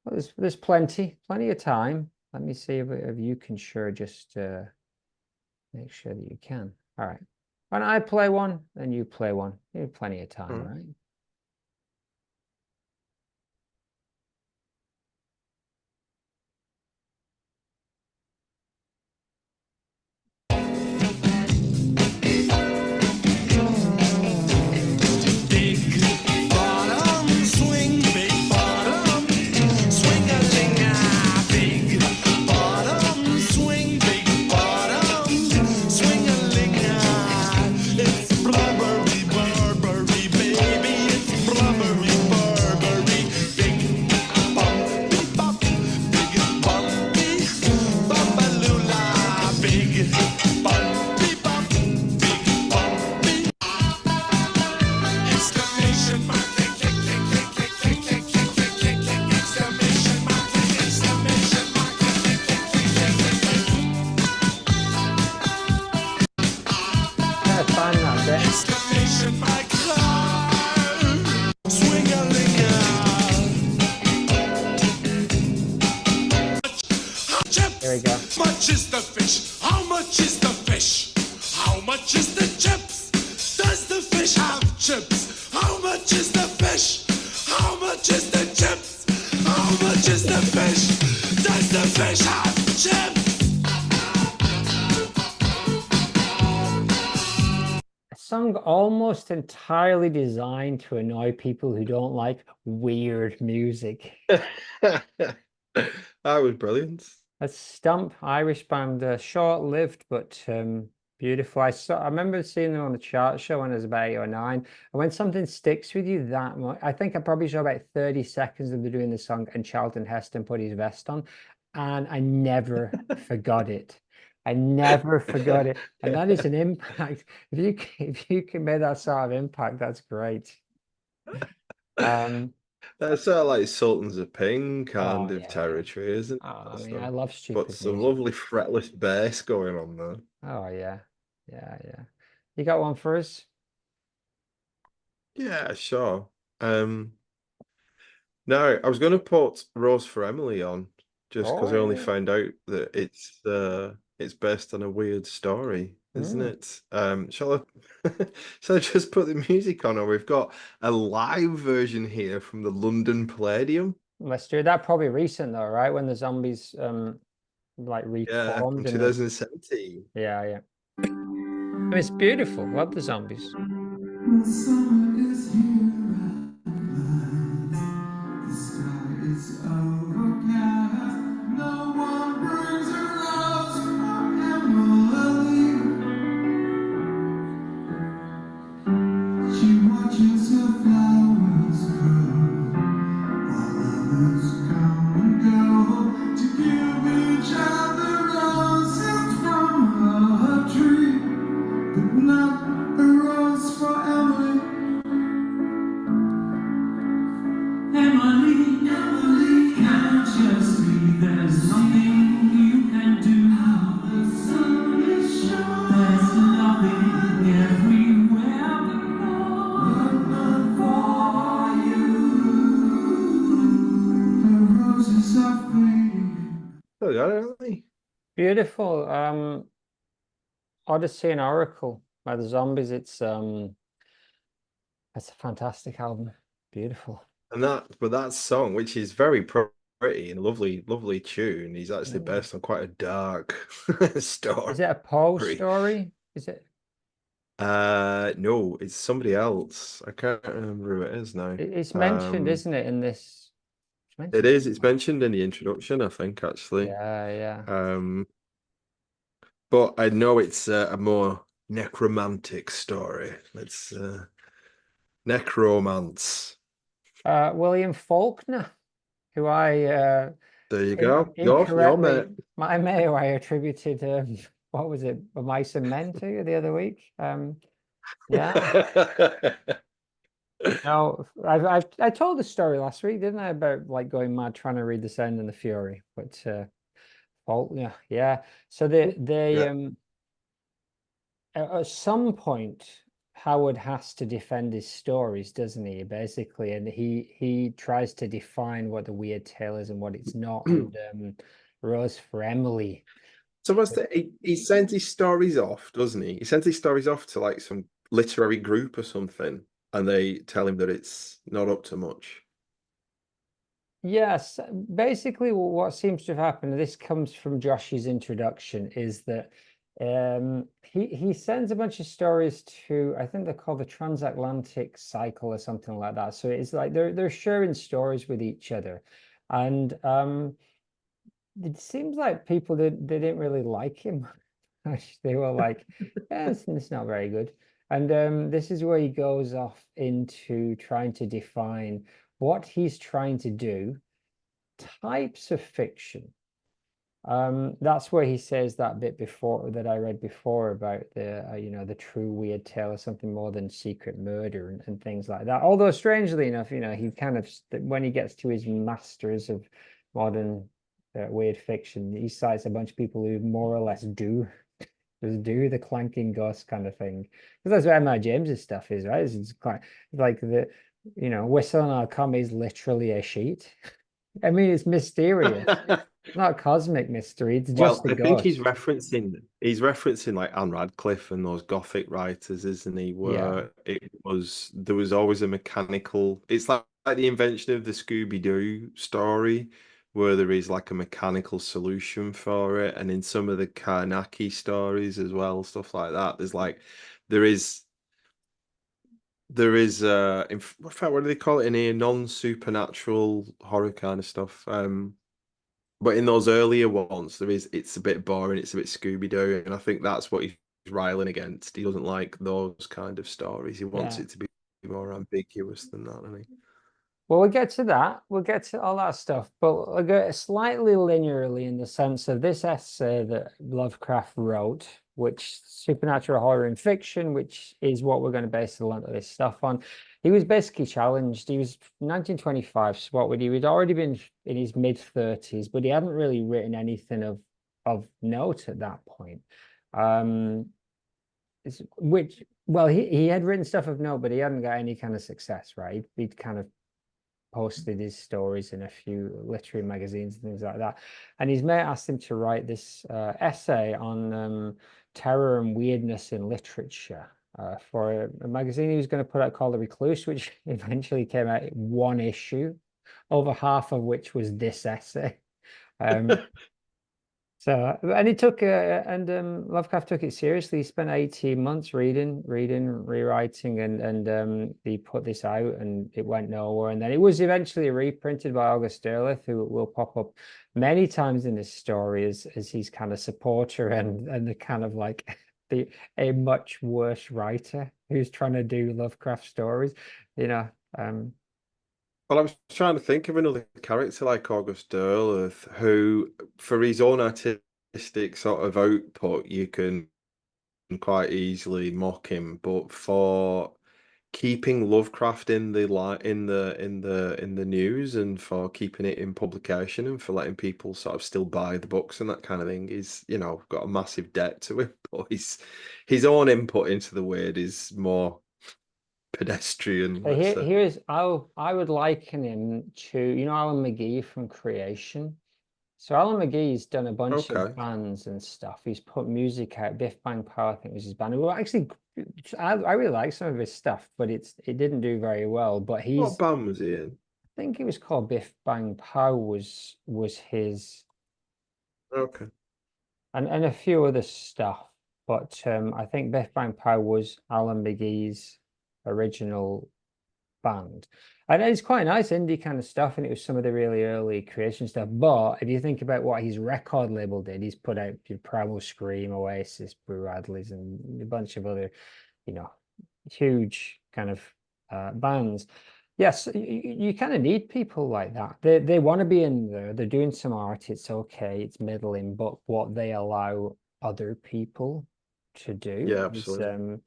Well, there's plenty of time. Let me see if you can sure just make sure that you can. All right. Why don't I play one, then you play one? You have plenty of time, right? Find that bit. There we go. How much is the fish? How much is the fish? How much is the chips? Does the fish have chips? How much is the fish? How much is the chips? How much is the fish? Does the fish have chips? A song almost entirely designed to annoy people who don't like weird music. That was brilliant. A Stump, Irish band, short-lived but beautiful. I remember seeing them on the chart show when I was about 8 or 9. And when something sticks with you that much, I think I probably saw about 30 seconds of them doing the song, and Charlton Heston put his vest on, and I never forgot it. I never forgot it, and that is an impact. If you can make that sort of impact, that's great. That's sort of like Sultans of Ping kind Oh, of yeah. territory, isn't it? I mean, I love stupid But some music. lovely fretless bass going on there. Oh yeah, yeah. You got one for us? Yeah, sure. No, I was going to put Rose for Emily on just because I only Oh, found out that it's based on a weird story, isn't yeah. it? Shall I shall I just put the music on? Or we've got a live version here from the London Palladium. Let's do that. Probably recent though, right? When the zombies like Yeah, from reformed in the 2017. yeah. I mean, it's beautiful. Love the zombies. Summer is here at last. The sky is overcast. No one brings a rose for Emily. She watches her flowers grow while others come and go to give each other roses from her tree, but not a rose for Emily. Emily, can't just be. There's nothing you can do. The sun is shining. There's nothing everywhere but not for you. The roses are fading. Oh, yeah, aren't they? Beautiful. Odyssey and Oracle by the Zombies. It's a fantastic album. Beautiful. And that song, which is very pretty and lovely tune, is actually based on quite a dark story. Is it a Poe story? Is it? No, it's somebody else. I can't remember who it is now. It's mentioned, isn't it, in this? It is. It's mentioned in the introduction, I think, actually. Yeah. But I know it's a more necromantic story. It's necromance. William Faulkner, who I There you go. Your mate. incorrectly, my mate who I attributed what was it, Mice and Men to the other week. Yeah. No, I told the story last week, didn't I, about like going mad trying to read The Sound and the Fury, but Faulkner, yeah. So they at some point, Howard has to defend his stories, doesn't he? Basically, and he tries to define what the weird tale is and what it's not. And Rose for Emily. So what's the he sends his stories off, doesn't he? He sends his stories off to like some literary group or something, and they tell him that it's not up to much. Yes, basically what seems to have happened, and this comes from Joshi's introduction, is that he sends a bunch of stories to, I think they're called the transatlantic cycle or something like that. So it's like they're sharing stories with each other. And it seems like people they didn't really like him. They were like, yeah, it's not very good. And this is where he goes off into trying to define what he's trying to do, types of fiction. That's where he says that bit before that I read before about the the true weird tale or something more than secret murder and things like that. Although strangely enough, he kind of when he gets to his masters of modern weird fiction, he cites a bunch of people who more or less just do the clanking ghost kind of thing, because that's what M.I. James's stuff is, right? It's quite like the Whistle on Our Comm is literally a sheet. I mean, it's mysterious. It's not cosmic mystery. It's Well, just a I think he's ghost. referencing like Anne Radcliffe and those Gothic writers, isn't he? Yeah. Where there was always a mechanical. It's like the invention of the Scooby-Doo story, where there is like a mechanical solution for it, and in some of the Karnaki stories as well, stuff like that. There is in fact, what do they call it in here? Non-supernatural horror kind of stuff. But in those earlier ones, it's a bit boring, it's a bit Scooby-Doo, and I think that's what he's riling against. He doesn't like those kind of stories. He wants Yeah. it to be more ambiguous than that, doesn't he? Well, we'll get to that. We'll get to all that stuff, but we'll go slightly linearly in the sense of this essay that Lovecraft wrote, which supernatural horror and fiction, which is what we're going to base a lot of this stuff on. He was basically challenged. He was 1925, so what would he? He'd already been in his mid-30s, but he hadn't really written anything of note at that point. Which, well, he had written stuff of note, but he hadn't got any kind of success, right? He'd kind of posted his stories in a few literary magazines and things like that. And his mate asked him to write this essay on terror and weirdness in literature for a magazine he was going to put out called The Recluse, which eventually came out in one issue, over half of which was this essay. So, and he took Lovecraft took it seriously. He spent 18 months reading, rewriting, and he put this out, and it went nowhere. And then it was eventually reprinted by August Derleth, who will pop up many times in this story as his kind of supporter and the kind of like a much worse writer who's trying to do Lovecraft stories, you know. Well, I was trying to think of another character like August Derleth, who, for his own artistic sort of output, you can quite easily mock him, but for keeping Lovecraft in the news and for keeping it in publication and for letting people sort of still buy the books and that kind of thing is, got a massive debt to him. But his own input into the weird is more pedestrian, let's say. Here's I would liken him to Alan McGee from Creation. So Alan McGee's done a bunch of Okay. bands and stuff. He's put music out. Biff Bang Pow, I think was his band. Well, actually, I really like some of his stuff, but it didn't do very well. But What band was he in? I think it was called Biff Bang Pow was his, Okay. and a few other stuff. But I think Biff Bang Pow was Alan McGee's original band. And it's quite nice indie kind of stuff, and it was some of the really early Creation stuff. But if you think about what his record label did, he's put out Primal Scream, Oasis, Blue Radleys, and a bunch of other, huge kind of bands. Yes, you kind of need people like that. They want to be in there. They're doing some art. It's okay. It's middling, but what they allow other people to do Yeah, is absolutely.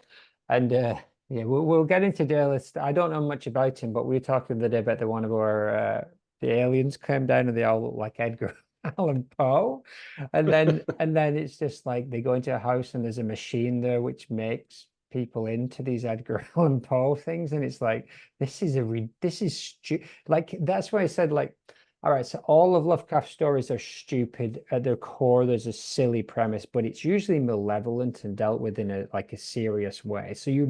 and yeah, we'll get into Derleth. I don't know much about him, but we were talking the other day about the one of our the aliens came down and they all look like Edgar. Allan Poe. And then it's just like they go into a house and there's a machine there which makes people into these Edgar Allan Poe things. And it's like, this is like, that's why I said, like, all right, so all of Lovecraft stories are stupid at their core. There's a silly premise, but it's usually malevolent and dealt with in a serious way. So you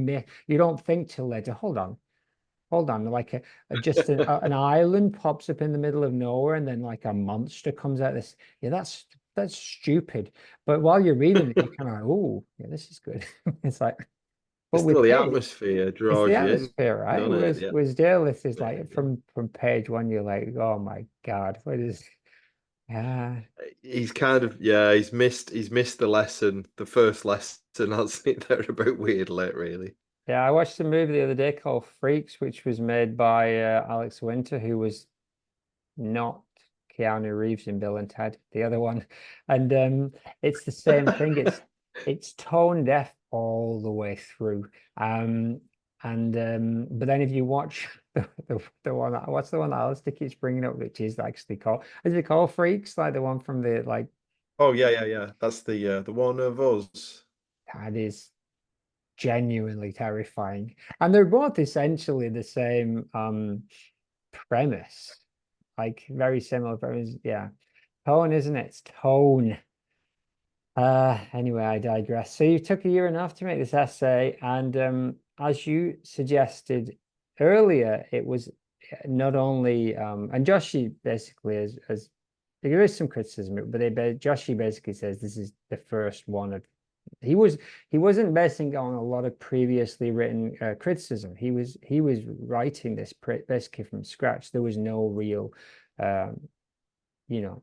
don't think till later, hold on, like just an island pops up in the middle of nowhere, and then like a monster comes out. This, yeah, that's stupid. But while you're reading it, you're kind of like, oh, yeah, this is good. It's like, but It's still with the Page, atmosphere it's the draws you in, atmosphere, right? doesn't it? Yeah. Whereas Derleth is like from page one, you're like, oh my God, what is? Yeah, He's kind of he's missed the lesson, the first lesson, I'll say there about Weird Lit, really. yeah. I watched a movie the other day called Freaks, which was made by Alex Winter, who was not Keanu Reeves in Bill and Ted, the other one. And it's the same thing. It's tone deaf all the way through. But then if you watch the one what's the one that Alistair keeps bringing up, which is actually called, is it called Freaks? Like the one from the like, Oh yeah. That's the one of us. that is genuinely terrifying. And they're both essentially the same premise, like very similar premise. Yeah. Tone, isn't it? It's tone. Anyway, I digress. So you took a year and a half to make this essay, and as you suggested earlier, it was not only and Joshi basically as there is some criticism, but Joshi basically says this is the first one of he wasn't basing it on a lot of previously written criticism. He was writing this basically from scratch. There was no real you know,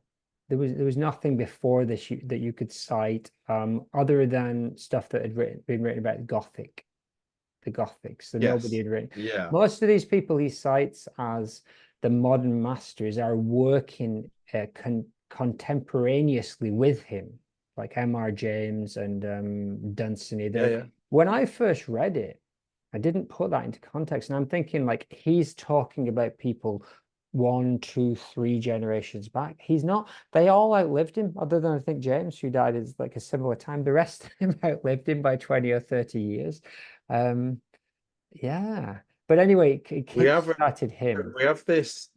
there was nothing before this that you could cite other than stuff that had been written about the Gothics. So nobody Yes. had written. Yeah. Most of these people he cites as the modern masters are working contemporaneously with him, like M.R. James and Dunsany. Yeah. When I first read it, I didn't put that into context, and I'm thinking like he's talking about people 1, 2, 3 generations back. He's not. They all outlived him, other than I think James, who died at like a similar time. The rest of them outlived him by 20 or 30 years. Um, yeah. But anyway, it We have kick-started him. we have this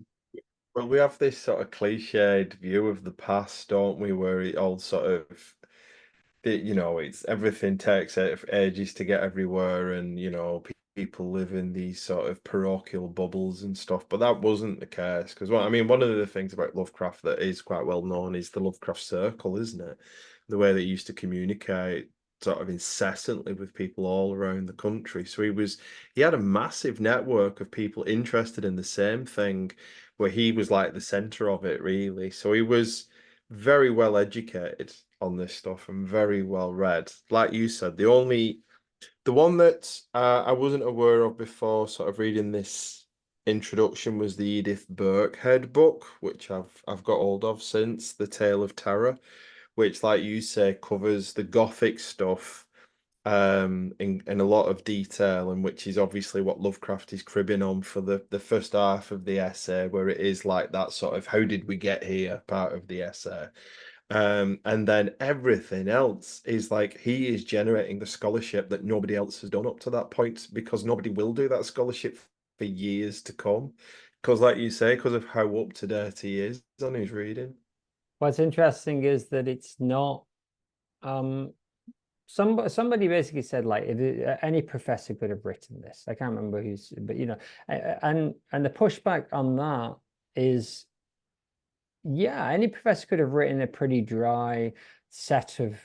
well, we have this sort of cliched view of the past, don't we, where it all sort of it's everything takes ages to get everywhere, and people live in these sort of parochial bubbles and stuff. But that wasn't the case because, well, I mean, one of the things about Lovecraft that is quite well known is the Lovecraft Circle, isn't it? The way that he used to communicate sort of incessantly with people all around the country. So he had a massive network of people interested in the same thing, where he was like the center of it, really. So he was very well educated on this stuff and very well read. Like you said, the one that I wasn't aware of before sort of reading this introduction was the Edith Burkehead book, which I've got hold of since, The Tale of Terror, which, like you say, covers the Gothic stuff in a lot of detail, and which is obviously what Lovecraft is cribbing on for the first half of the essay, where it is like that sort of how did we get here part of the essay. And then everything else is like he is generating the scholarship that nobody else has done up to that point, because nobody will do that scholarship for years to come. Because, like you say, because of how up to date he is on his reading. What's interesting is that it's not um somebody basically said like if any professor could have written this. I can't remember who's, but and the pushback on that is, yeah, any professor could have written a pretty dry set of,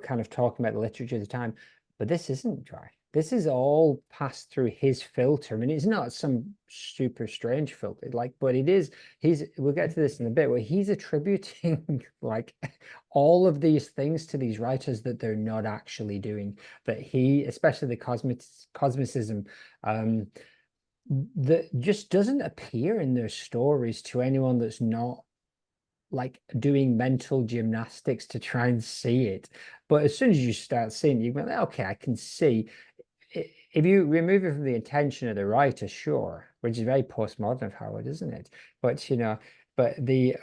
kind of talking about the literature at the time, but this isn't dry. This is all passed through his filter. I mean, it's not some super strange filter, like, but it is. We'll get to this in a bit, where he's attributing like all of these things to these writers that they're not actually doing. That especially the cosmicism, that just doesn't appear in their stories to anyone that's not like doing mental gymnastics to try and see it. But as soon as you start seeing it, you go, okay, I can see. If you remove it from the intention of the writer, sure, which is very postmodern of Howard, isn't it? But But the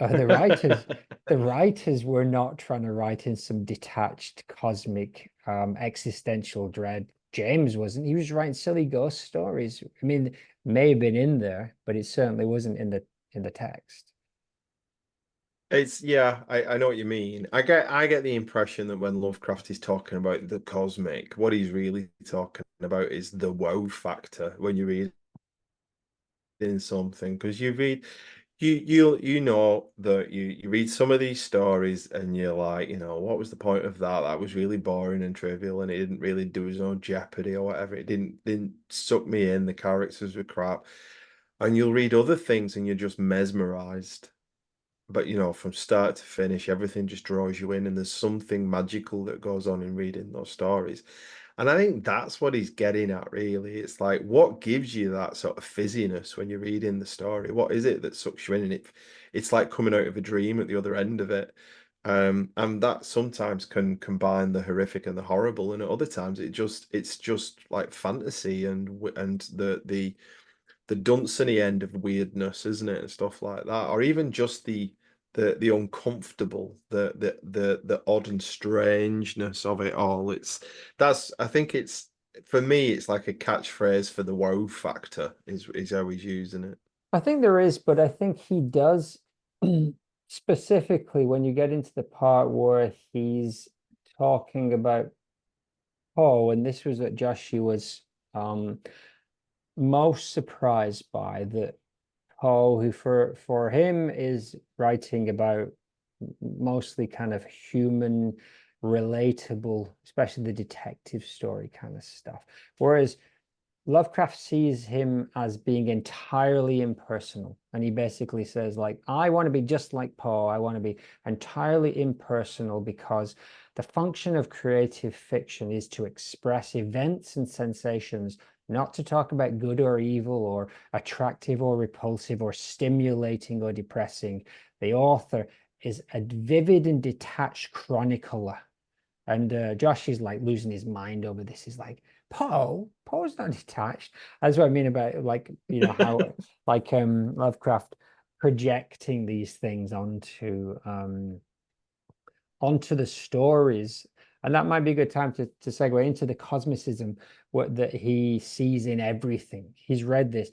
writers were not trying to write in some detached cosmic existential dread. James wasn't. He was writing silly ghost stories. I mean, may have been in there, but it certainly wasn't in the text. It's yeah, I know what you mean. I get the impression that when Lovecraft is talking about the cosmic, what he's really talking about is the wow factor when you read in something. Because you know that you read some of these stories and you're like, what was the point of that? That was really boring and trivial and it didn't really do his own Jeopardy or whatever. It didn't suck me in, the characters were crap. And you'll read other things and you're just mesmerized. But from start to finish, everything just draws you in, and there's something magical that goes on in reading those stories. And I think that's what he's getting at, really. It's like, what gives you that sort of fizziness when you're reading the story? What is it that sucks you in? And it's like coming out of a dream at the other end of it. And that sometimes can combine the horrific and the horrible, and at other times it's just like fantasy and the Dunsany end of weirdness, isn't it, and stuff like that, or even just the uncomfortable, the odd and strangeness of it all. I think it's for me, it's like a catchphrase for the wow factor is how he's using it. I think there is, but I think he does specifically when you get into the part where he's talking about Poe, and this was what Joshi was most surprised by, that Poe, who for him is writing about mostly kind of human, relatable, especially the detective story kind of stuff. Whereas Lovecraft sees him as being entirely impersonal. And he basically says, like, I want to be just like Poe. I want to be entirely impersonal because the function of creative fiction is to express events and sensations, not to talk about good or evil or attractive or repulsive or stimulating or depressing. The author is a vivid and detached chronicler. And Josh is like losing his mind over this. He's like, Poe's not detached. That's what I mean about, like, how like Lovecraft projecting these things onto the stories. And that might be a good time to segue into the cosmicism that he sees in everything. He's read this.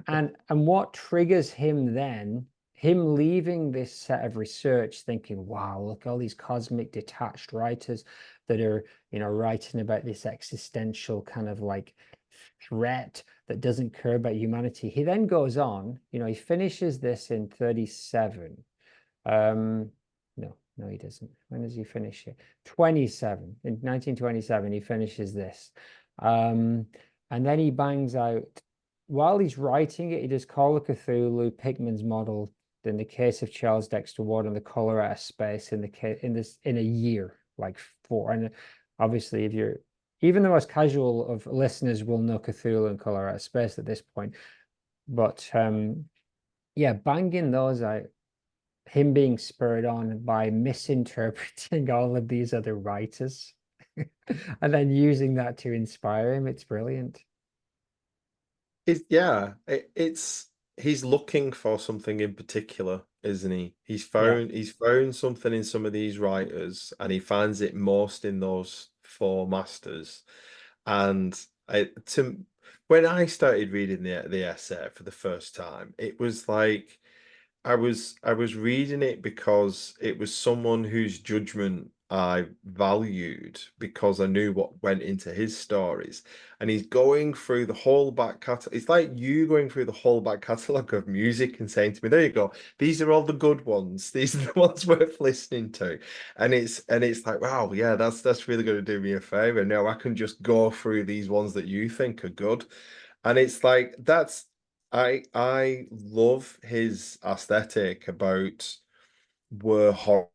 And what triggers him then, him leaving this set of research thinking, wow, look, all these cosmic detached writers that are, writing about this existential kind of like threat that doesn't care about humanity. He then goes on, he finishes this in 37. No, he doesn't. When does he finish it? 27. In 1927, he finishes this. And then he bangs out, while he's writing it, he does Call of Cthulhu, Pickman's Model, in the case of Charles Dexter Ward, and the Color Out of Space in a year, like 4. And obviously, even the most casual of listeners will know Cthulhu and Color Out of Space at this point. But yeah, banging those out, him being spurred on by misinterpreting all of these other writers and then using that to inspire him. It's brilliant. It's he's looking for something in particular, isn't he? He's found something in some of these writers, and he finds it most in those four masters. And when I started reading the essay for the first time, it was like I was reading it because it was someone whose judgment I valued because I knew what went into his stories. And he's going through the whole back catalog. It's like you going through the whole back catalog of music and saying to me, there you go, these are all the good ones. These are the ones worth listening to. And it's like, wow, yeah, that's really going to do me a favor. Now I can just go through these ones that you think are good. And it's like I love his aesthetic about where horror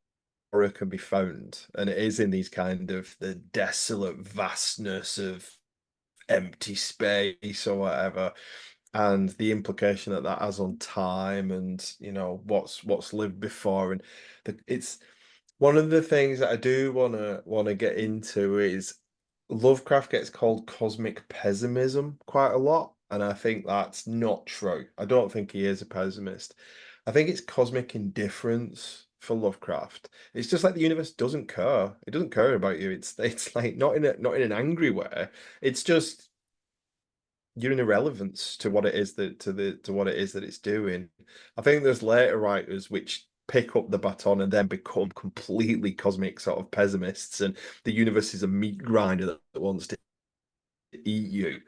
can be found, and it is in these kind of the desolate vastness of empty space or whatever, and the implication that that has on time and what's lived before, and it's one of the things that I do wanna get into is Lovecraft gets called cosmic pessimism quite a lot, and I think that's not true. I don't think he is a pessimist. I think it's cosmic indifference for Lovecraft. It's just like the universe doesn't care. It doesn't care about you. It's like not in an angry way. It's just you're an irrelevance to what it is that to what it is that it's doing. I think there's later writers which pick up the baton and then become completely cosmic sort of pessimists, and the universe is a meat grinder that wants to eat you.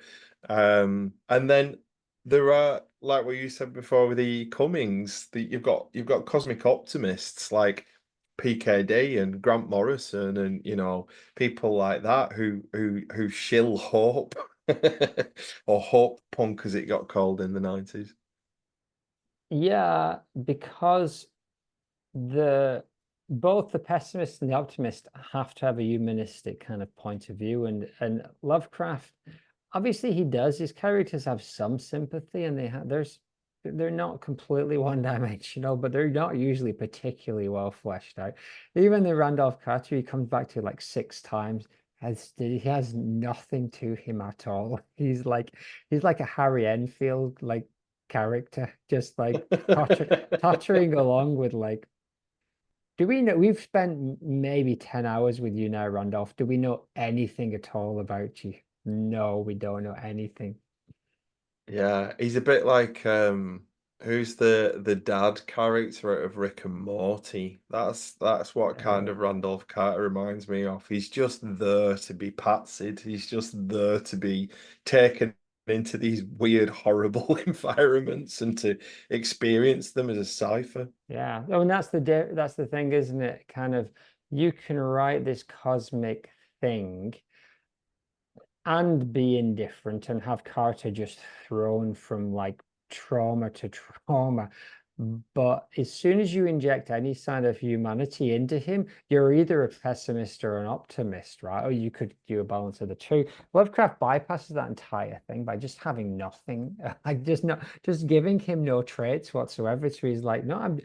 And then there are, like what you said before with the Cummings, that you've got cosmic optimists like PKD and Grant Morrison and people like that who shill hope or hope punk as it got called in the 90s. Yeah, because the both the pessimist and the optimist have to have a humanistic kind of point of view, and Lovecraft, obviously he does. His characters have some sympathy, and they're not completely one-dimensional, but they're not usually particularly well fleshed out. Even the Randolph Carter, he comes back to like 6 times. He has nothing to him at all. He's like a Harry Enfield like character, just like tottering along with like, do we know we've spent maybe 10 hours with you now, Randolph? Do we know anything at all about you? No, we don't know anything. Yeah, he's a bit like who's the dad character out of Rick and Morty? That's what kind of Oh, Randolph Carter reminds me of. He's just there to be patsied. He's just there to be taken into these weird, horrible environments and to experience them as a cipher. yeah. Oh, and that's the thing, isn't it? Kind of, you can write this cosmic thing and be indifferent and have Carter just thrown from like trauma to trauma. But as soon as you inject any sign of humanity into him, you're either a pessimist or an optimist, right? Or you could do a balance of the two. Lovecraft bypasses that entire thing by just having nothing, like just giving him no traits whatsoever. So he's like, no,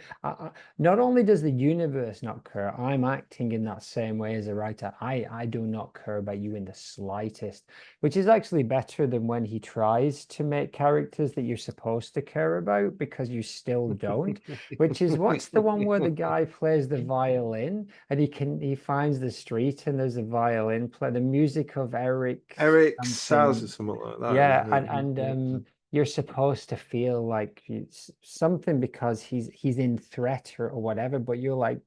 not only does the universe not care, I'm acting in that same way as a writer. I do not care about you in the slightest, which is actually better than when he tries to make characters that you're supposed to care about because you still don't. Which is, what's the one where the guy plays the violin and he finds the street and there's a violin play, the music of Eric Eric Saz or something. something like that, Yeah, isn't and it? you're supposed to feel like it's something because he's in threat or whatever, but you're like,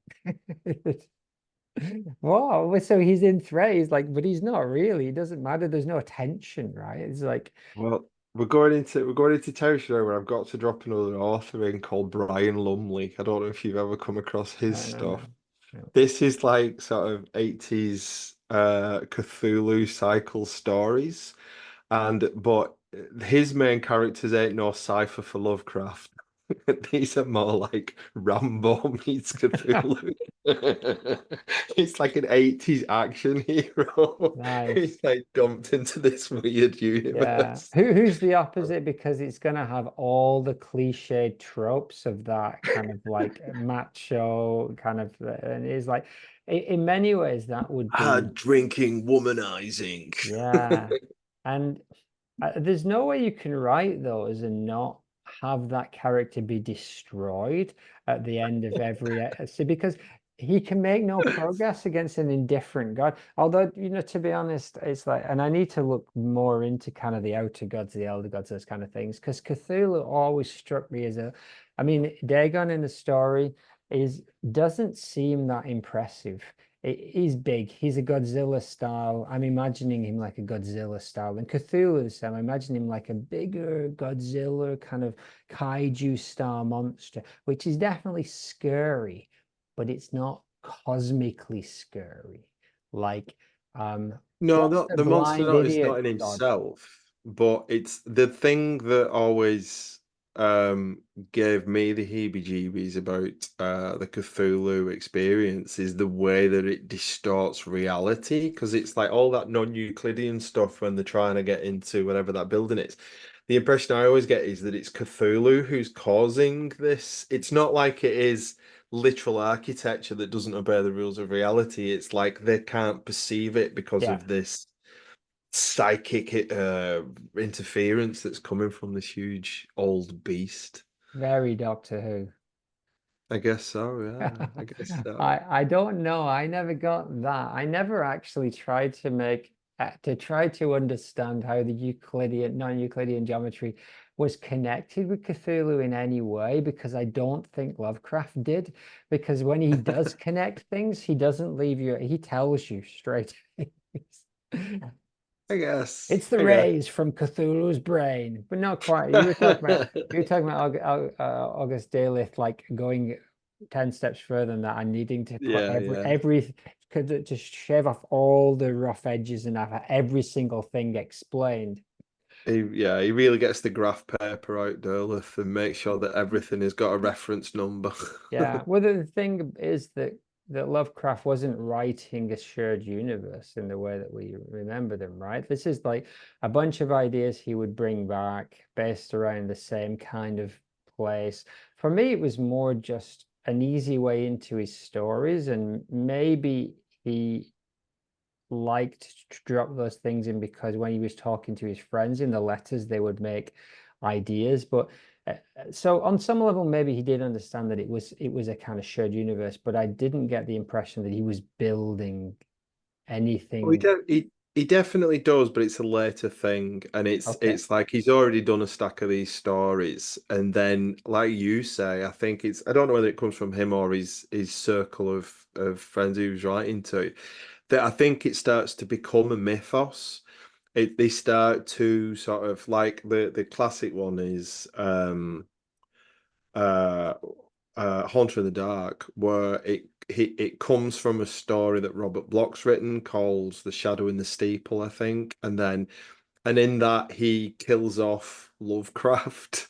wow, so he's in threat. He's like, but he's not really. It doesn't matter. There's no tension, right? It's like, Well, we're going into territory where I've got to drop another author in called Brian Lumley. I don't know if you've ever come across his no, no, stuff. no, no. This is like sort of 80s Cthulhu cycle stories. But his main characters ain't no cipher for Lovecraft. These are more like Rambo meets Cthulhu. It's like an 80s action hero. Nice. He's like dumped into this weird Yeah. universe. Who's the opposite? Because it's gonna have all the cliched tropes of that kind of like macho kind of, and it's like, in many ways that would be, Hard drinking, womanizing. yeah. And there's no way you can write those and not have that character be destroyed at the end of every episode, because he can make no progress against an indifferent god. Although, to be honest, it's like, and I need to look more into kind of the outer gods, the elder gods, those kind of things, because Cthulhu always struck me as I mean, Dagon in the story is doesn't seem that impressive. He's big. He's a Godzilla style. I'm imagining him like a Godzilla style. And Cthulhu the same. I imagine him like a bigger Godzilla kind of kaiju style monster, which is definitely scary, but it's not cosmically scary. Like, No, what's not the the monster blind not is not idiot in god? himself, but it's the thing that always um gave me the heebie-jeebies about the Cthulhu experience is the way that it distorts reality because it's like all that non-Euclidean stuff when they're trying to get into whatever that building is. The impression I always get is that it's Cthulhu who's causing this. It's not like it is literal architecture that doesn't obey the rules of reality. It's like they can't perceive it because Yeah, of this psychic interference that's coming from this huge old beast. very Doctor Who. I guess so, yeah. I guess so. I don't know. I never got that. I never actually tried to try to understand how the Euclidean, non-Euclidean geometry was connected with Cthulhu in any way, because I don't think Lovecraft did. Because when he does connect things, he doesn't leave you, he tells you straight. I guess. It's the I guess. rays from Cthulhu's brain, but not quite. You were talking about August Derleth, like going 10 steps further than that and needing to put Yeah, yeah. every could just shave off all the rough edges and have every single thing explained. He really gets the graph paper out, Derleth, and makes sure that everything has got a reference number. Yeah. Well, the thing is that Lovecraft wasn't writing a shared universe in the way that we remember them, right? This is like a bunch of ideas he would bring back based around the same kind of place. For me, it was more just an easy way into his stories, and maybe he liked to drop those things in because when he was talking to his friends in the letters, they would make ideas. But so on some level, maybe he did understand that it was a kind of shared universe, but I didn't get the impression that he was building Well, he, anything. de he definitely does, but it's a later thing, and it's Okay. it's like he's already done a stack of these stories, and then, like you say, I think I don't know whether it comes from him or his circle of friends he was writing to, that I think it starts to become a mythos. They start to sort of like the classic one is uh Haunter in the Dark, where it comes from a story that Robert Bloch's written called The Shadow in the Steeple, I think, and in that he kills off Lovecraft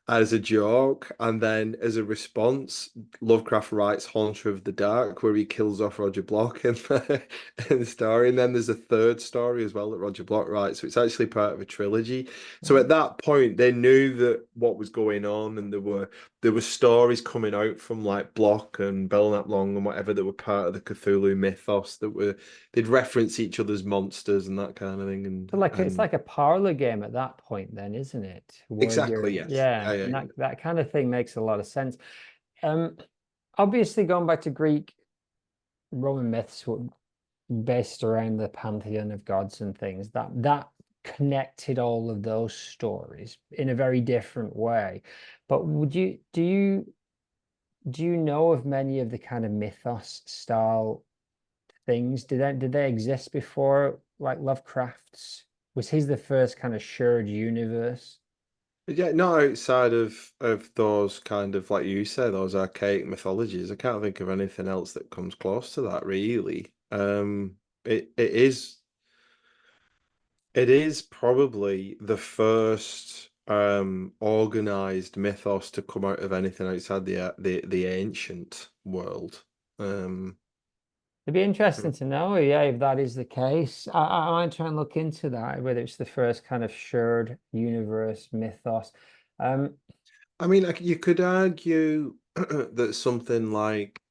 as a joke, and then as a response, Lovecraft writes Haunter of the Dark, where he kills off Roger Bloch in the story. And then there's a third story as well that Roger Bloch writes. So it's actually part of a trilogy. So at that point, they knew that what was going on, and there were stories coming out from like Bloch and Belknap Long and whatever that were part of the Cthulhu mythos that they'd reference each other's monsters and that kind of thing. So like it's And like a parlor game at that point, then, isn't it? Where exactly, you're, yes. yeah, Yeah, yeah, and yeah. that kind of thing makes a lot of sense. Um, Obviously, going back to Greek Roman myths were based around the pantheon of gods and things, that connected all of those stories in a very different way. But do you know of many of the kind of mythos style things? Did they exist before, like Lovecraft's? Was his the first kind of shared universe? Yeah, not outside of those kind of, like you say, those archaic mythologies. I can't think of anything else that comes close to that, really. It is probably the first organized mythos to come out of anything outside the ancient world. Um, It'd be interesting to know, yeah, if that is the case. I might try and look into that, whether it's the first kind of shared universe mythos. Um, I mean, like you could argue that something like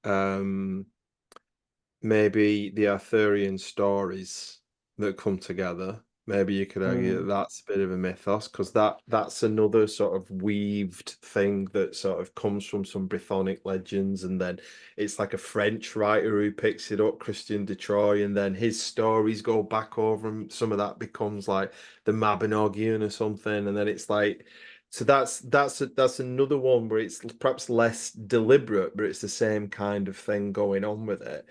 maybe the Arthurian stories that come together. Maybe you could argue that hmm. that's a bit of a mythos, because that's another sort of weaved thing that sort of comes from some Brythonic legends, and then it's like a French writer who picks it up, Christian de Troyes, and then his stories go back over, and some of that becomes like the Mabinogion or something, and then it's like. So that's another one where it's perhaps less deliberate, but it's the same kind of thing going on with it.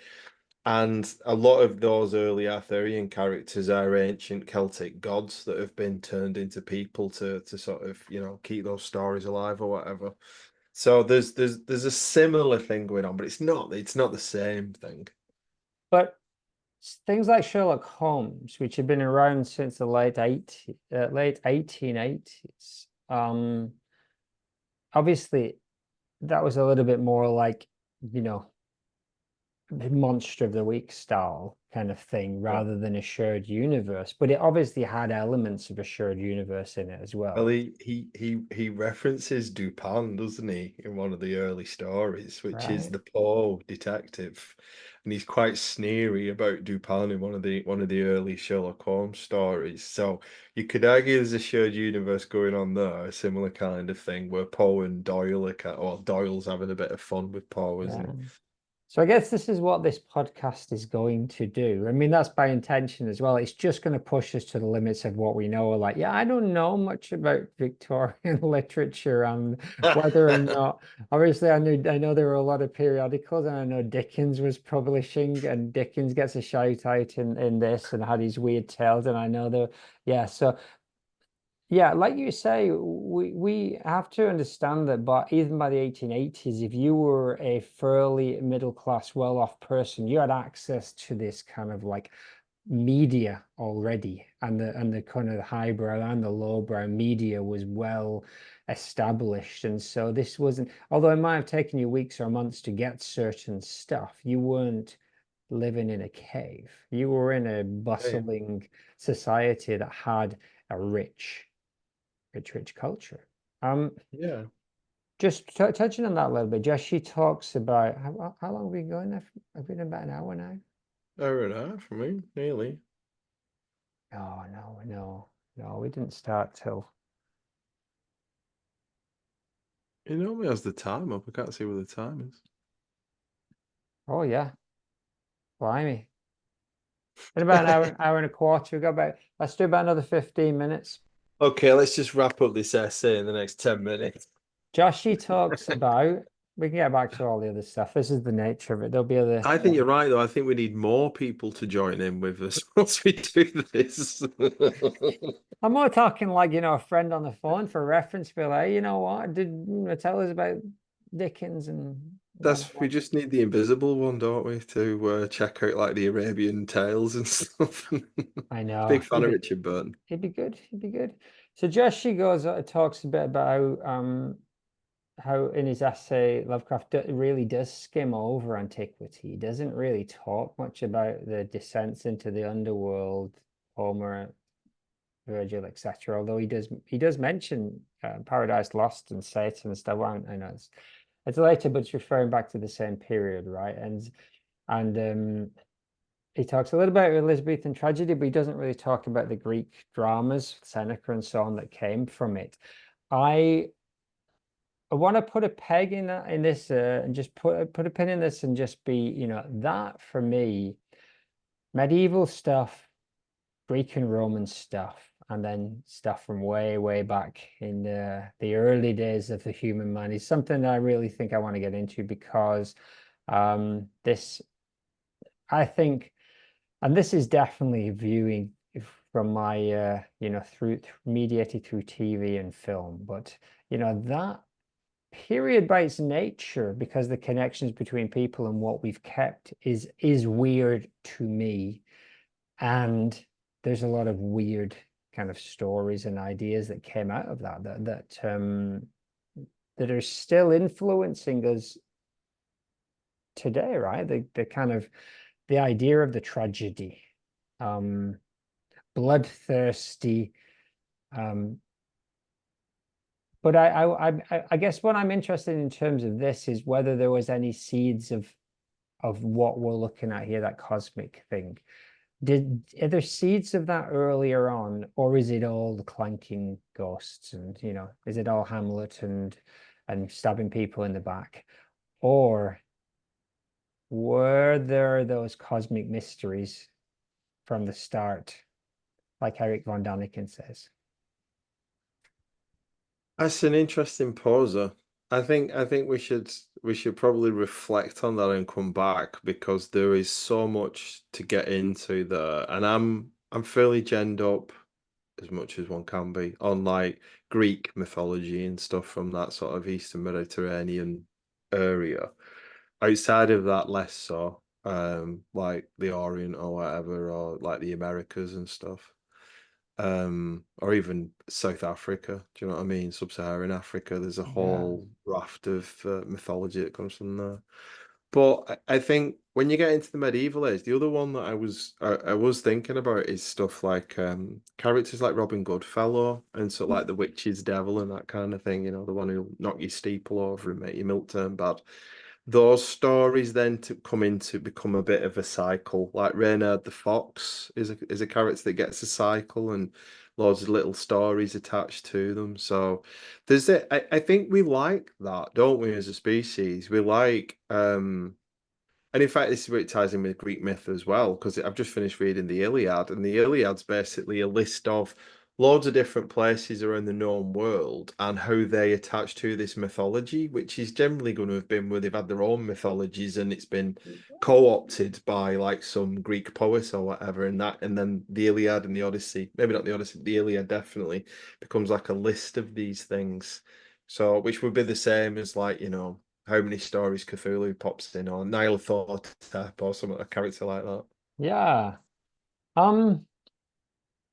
And a lot of those early Arthurian characters are ancient Celtic gods that have been turned into people to sort of, keep those stories alive or whatever. So there's a similar thing going on, but it's not the same thing. But things like Sherlock Holmes, which have been around since the late 1880s, obviously that was a little bit more like, you know, monster of the week style kind of thing Yeah. rather than a shared universe. But it obviously had elements of a shared universe in it as Well, well. he references Dupin, doesn't he, in one of the early stories, which is Right. the Poe detective. and he's quite sneery about Dupin in one of the early Sherlock Holmes stories. So you could argue there's a shared universe going on there, a similar kind of thing where Poe and Doyle are well, Doyle's having a bit of fun with Poe, isn't Yeah. he? So I guess this is what this podcast is going to do. I mean, that's by intention as well. It's just going to push us to the limits of what we know. Like, yeah, I don't know much about Victorian literature and whether or not. Obviously, I know there were a lot of periodicals, and I know Dickens was publishing, and Dickens gets a shout out in this and had his weird tales, and I know yeah. So yeah, like you say, we have to understand that, but even by the 1880s, if you were a fairly middle class, well-off person, you had access to this kind of like media already, and the kind of highbrow and the lowbrow media was well established. And so this wasn't, although it might have taken you weeks or months to get certain stuff, you weren't living in a cave. You were in a Yeah. bustling society that had a rich culture. Yeah. Just touching on that a little bit, Joshi talks about how long have we been going there? I've been about an hour now. Hour and a half for me, nearly. Oh no, we didn't start till. It normally has the time up. I can't see where the time is. Oh yeah, blimey. In about an hour and a quarter. We got about. Let's do about another 15 minutes. Okay, let's just wrap up this essay in the next 10 minutes. Joshi talks about. We can get back to all the other stuff. This is the nature of it. There'll be other. I think you're right, though. I think we need more people to join in with us once we do this. I'm more talking like, a friend on the phone for reference. Be like, hey, you know what? Tell us about Dickens and We just need the invisible one, don't we, to check out like the Arabian Tales and stuff. I know. Big fan of Richard Burton. He'd be good. He'd be good. So Joshi goes talks a bit about how in his essay Lovecraft really does skim over antiquity. He doesn't really talk much about the descents into the underworld, Homer, Virgil, etc. Although he does mention Paradise Lost and Satan and stuff. I know it's later, but it's referring back to the same period, right? And he talks a little about Elizabethan tragedy, but he doesn't really talk about the Greek dramas, Seneca and so on, that came from it. I want to put a peg in this and just put a pin in this and just be, that for me, medieval stuff, Greek and Roman stuff, and then stuff from way, way back in the early days of the human mind is something that I really think I want to get into because this, I think, and this is definitely viewing from my, through mediated through TV and film, but that period by its nature, because the connections between people and what we've kept is weird to me, and there's a lot of weird kind of stories and ideas that came out of that are still influencing us today, right? The kind of the idea of the tragedy, bloodthirsty. But I guess what I'm interested in terms of this is whether there was any seeds of what we're looking at here, that cosmic thing. Are there seeds of that earlier on, or is it all the clanking ghosts and is it all Hamlet and stabbing people in the back, or were there those cosmic mysteries from the start, like Eric von Daniken says? That's an interesting poser. I think we should probably reflect on that and come back because there is so much to get into there. And I'm fairly genned up as much as one can be on like Greek mythology and stuff from that sort of Eastern Mediterranean area. Outside of that, less so. Like the Orient or whatever, or like the Americas and stuff. Or even South Africa. Do you know what I mean? Sub-Saharan Africa. There's a Yeah. whole raft of mythology that comes from there. But I think when you get into the medieval age, the other one that I was thinking about is stuff like characters like Robin Goodfellow and sort of like the witch's devil and that kind of thing. You know, the one who'll knock your steeple over and make your milk turn bad. those stories then to come into become a bit of a cycle. Like Reynard the Fox is a character that gets a cycle and loads of little stories attached to them. So there's it. I think we like that, don't we, as a species? We like and in fact, this is where it ties in with Greek myth as well, because I've just finished reading the Iliad, and the Iliad's basically a list of loads of different places around the known world and how they attach to this mythology, which is generally going to have been where they've had their own mythologies and it's been co-opted by like some Greek poets or whatever, and that, and then the Iliad and the Odyssey, maybe not the Odyssey, the Iliad definitely becomes like a list of these things. So, which would be the same as like, how many stories Cthulhu pops in, or Nyarlathotep, or something, a character like that. Yeah.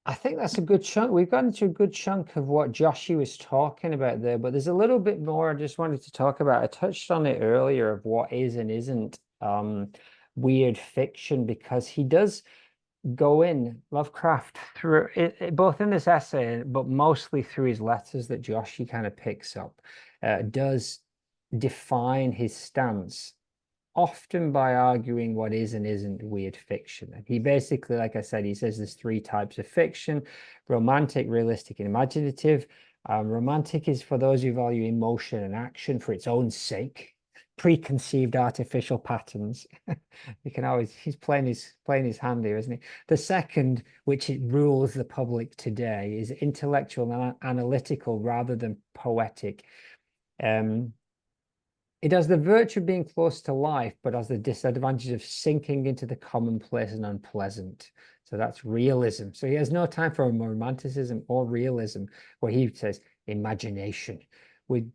I think that's a good chunk. We've gotten to a good chunk of what Joshi was talking about there, but there's a little bit more I just wanted to talk about. I touched on it earlier of what is and isn't weird fiction, because he does go in Lovecraft through it, both in this essay, but mostly through his letters that Joshi kind of picks up, does define his stance often by arguing what is and isn't weird fiction. And he basically, like I said, he says there's three types of fiction: romantic, realistic, and imaginative. Romantic is for those who value emotion and action for its own sake, preconceived artificial patterns. You can always, he's playing his hand here, isn't he? The second, which it rules the public today, is intellectual and analytical rather than poetic. It has the virtue of being close to life, but has the disadvantage of sinking into the commonplace and unpleasant. So that's realism. So he has no time for romanticism or realism, where he says imagination with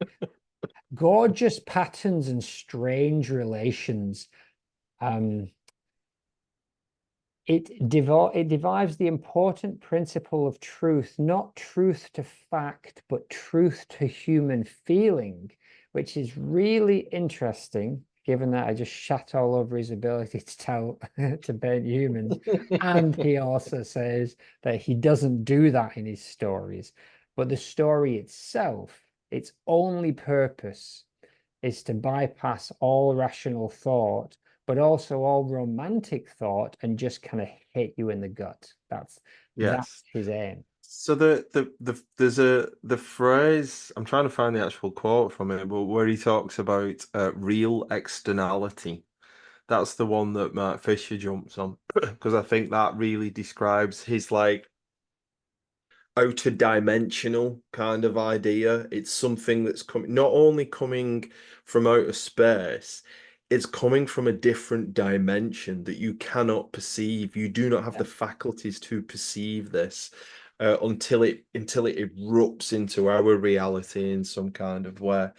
gorgeous patterns and strange relations. It derives the important principle of truth, not truth to fact, but truth to human feeling, which is really interesting, given that I just shat all over his ability to tell to paint humans. And he also says that he doesn't do that in his stories, but the story itself, its only purpose is to bypass all rational thought, but also all romantic thought, and just kind of hit you in the gut. That's Yes. his aim. So there's the phrase, I'm trying to find the actual quote from it, but where he talks about real externality. That's the one that Mark Fisher jumps on because I think that really describes his like outer dimensional kind of idea. It's something that's coming, not only coming from outer space, it's coming from a different dimension that you cannot perceive. You do not have the faculties to perceive this until it erupts into our reality in some kind of way.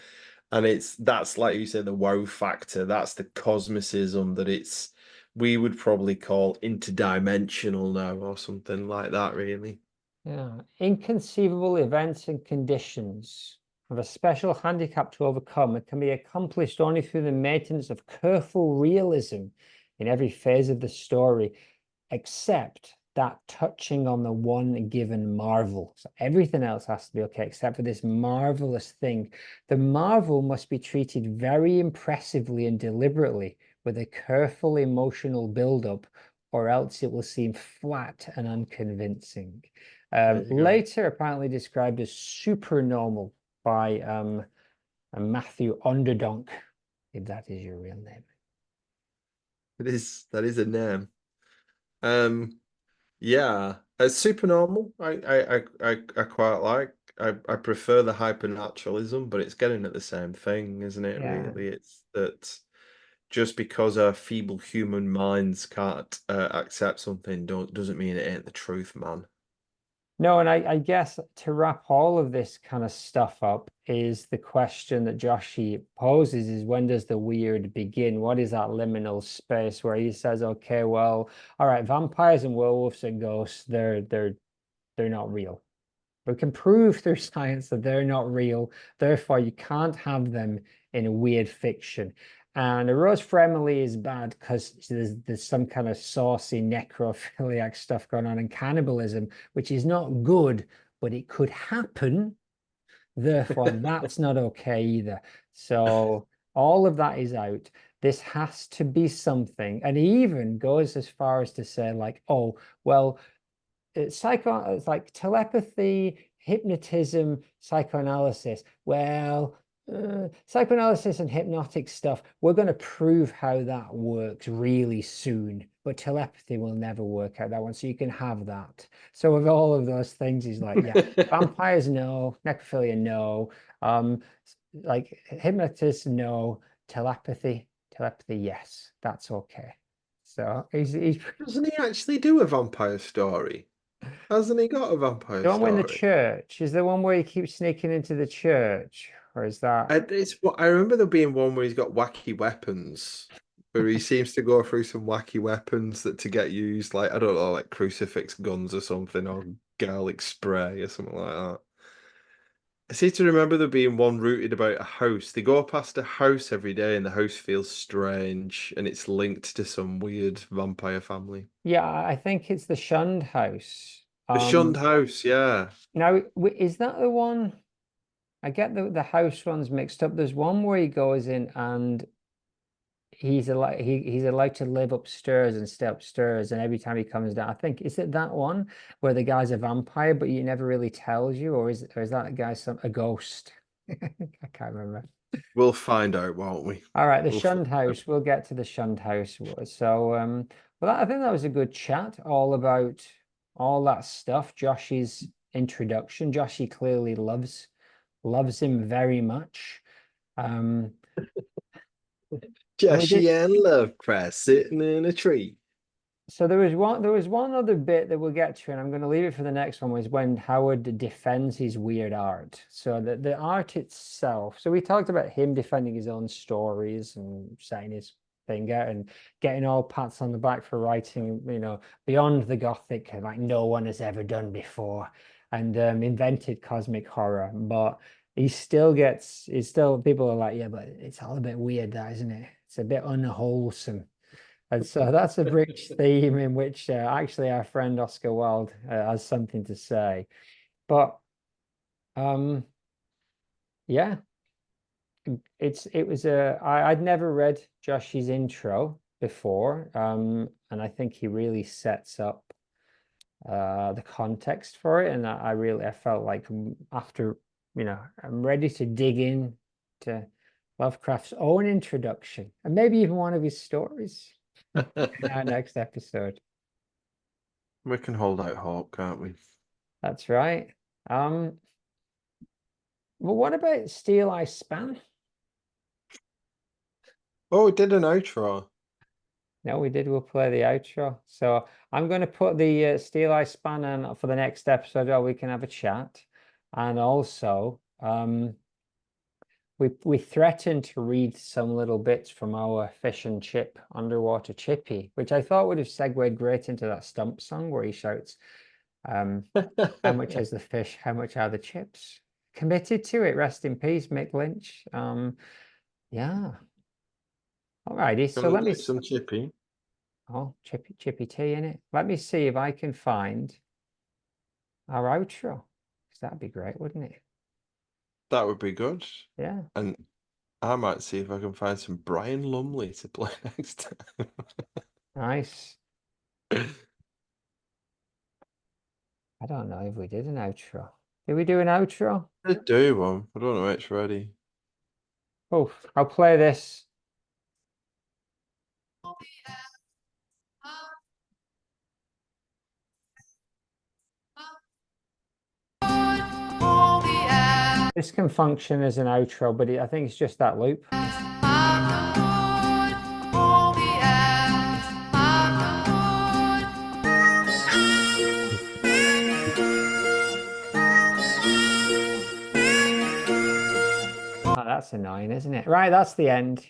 And that's like you said, the wow factor. That's the cosmicism that we would probably call interdimensional now or something like that, really. Yeah, inconceivable events and conditions have a special handicap to overcome. It can be accomplished only through the maintenance of careful realism in every phase of the story, except that touching on the one given marvel. So everything else has to be okay, except for this marvelous thing. The marvel must be treated very impressively and deliberately, with a careful emotional build-up, or else it will seem flat and unconvincing. Later apparently described as supernormal by Matthew Onderdonk, if that is your real name. That is a name. Yeah, it's super normal. I quite like. I prefer the hypernaturalism, but it's getting at the same thing, isn't it? Yeah. Really, it's that just because our feeble human minds can't accept something doesn't mean it ain't the truth, man. No, and I guess to wrap all of this kind of stuff up is the question that Joshi poses is, when does the weird begin? What is that liminal space where he says, okay, well, all right, vampires and werewolves and ghosts, they're not real. We can prove through science that they're not real. Therefore, you can't have them in a weird fiction. And a Rose for Emily is bad because there's some kind of saucy necrophiliac stuff going on, and cannibalism, which is not good, but it could happen. Therefore, that's not okay either. So All of that is out. This has to be something. And he even goes as far as to say, like, oh, well, it's like telepathy, hypnotism, psychoanalysis. Well, psychoanalysis and hypnotic stuff, we're going to prove how that works really soon, but telepathy will never work out that one, so you can have that. So with all of those things, he's like, yeah, vampires, no. Necrophilia, no. Like hypnotists, no. Telepathy, yes, that's okay. So he's Doesn't he actually do a vampire story? Hasn't he got a vampire the one in the story? church. Is the one where he keeps sneaking into the church, or is that? It's what I remember there being one where he's got wacky weapons, where he seems to go through some wacky weapons that to get used, like I don't know, like crucifix guns or something, or garlic spray or something like that. I seem to remember there being one rooted about a house. They go past a house every day, and the house feels strange, and it's linked to some weird vampire family. Yeah, I think it's the Shunned House. The shunned house, yeah. Now is that the one? I get the house ones mixed up. There's one where he goes in and he's allowed to live upstairs and stay upstairs, and every time he comes down, I think, is it that one where the guy's a vampire but he never really tells you, or is that guy a ghost? I can't remember. We'll find out, won't we? All right, the We'll Shunned find out. House. We'll get to the Shunned House. So well, I think that was a good chat all about all that stuff. Joshi's introduction. Joshi clearly loves him very much. And we did. Joshi and Lovecraft sitting in a tree. So there was one other bit that we'll get to, and I'm going to leave it for the next one, was when Howard defends his weird art. So the art itself. So we talked about him defending his own stories and saying his thing out and getting all pats on the back for writing, beyond the Gothic, like no one has ever done before, and invented cosmic horror. But he's still people are like, yeah, but it's all a bit weird, that, isn't it? It's a bit unwholesome. And so that's a rich theme in which actually our friend Oscar Wilde has something to say. But yeah, I'd never read Joshi's intro before, and I think he really sets up the context for it. And I felt like after I'm ready to dig in to Lovecraft's own introduction and maybe even one of his stories. In our next episode. We can hold out hope, can't we? That's right. Well, what about Steel Eye Span? Oh, we did an outro. No, we did. We'll play the outro. So I'm going to put the Steel Eye Span in for the next episode, or we can have a chat. And also, we threatened to read some little bits from our Fish and Chip Underwater Chippy, which I thought would have segued great into that Stump song where he shouts, how much is the fish? How much are the chips? Committed to it. Rest in peace, Mick Lynch. Yeah. Alrighty. So let me some chippy. Oh, chippy tea in it. Let me see if I can find our outro. That'd be great, wouldn't it? That would be good. Yeah. And I might see if I can find some Brian Lumley to play next time. Nice. I don't know if we did an outro. Did we do an outro? I do one. I don't know if it's ready. Oh, I'll play this. This can function as an outro, but I think it's just that loop. Oh, that's annoying, isn't it? Right, that's the end.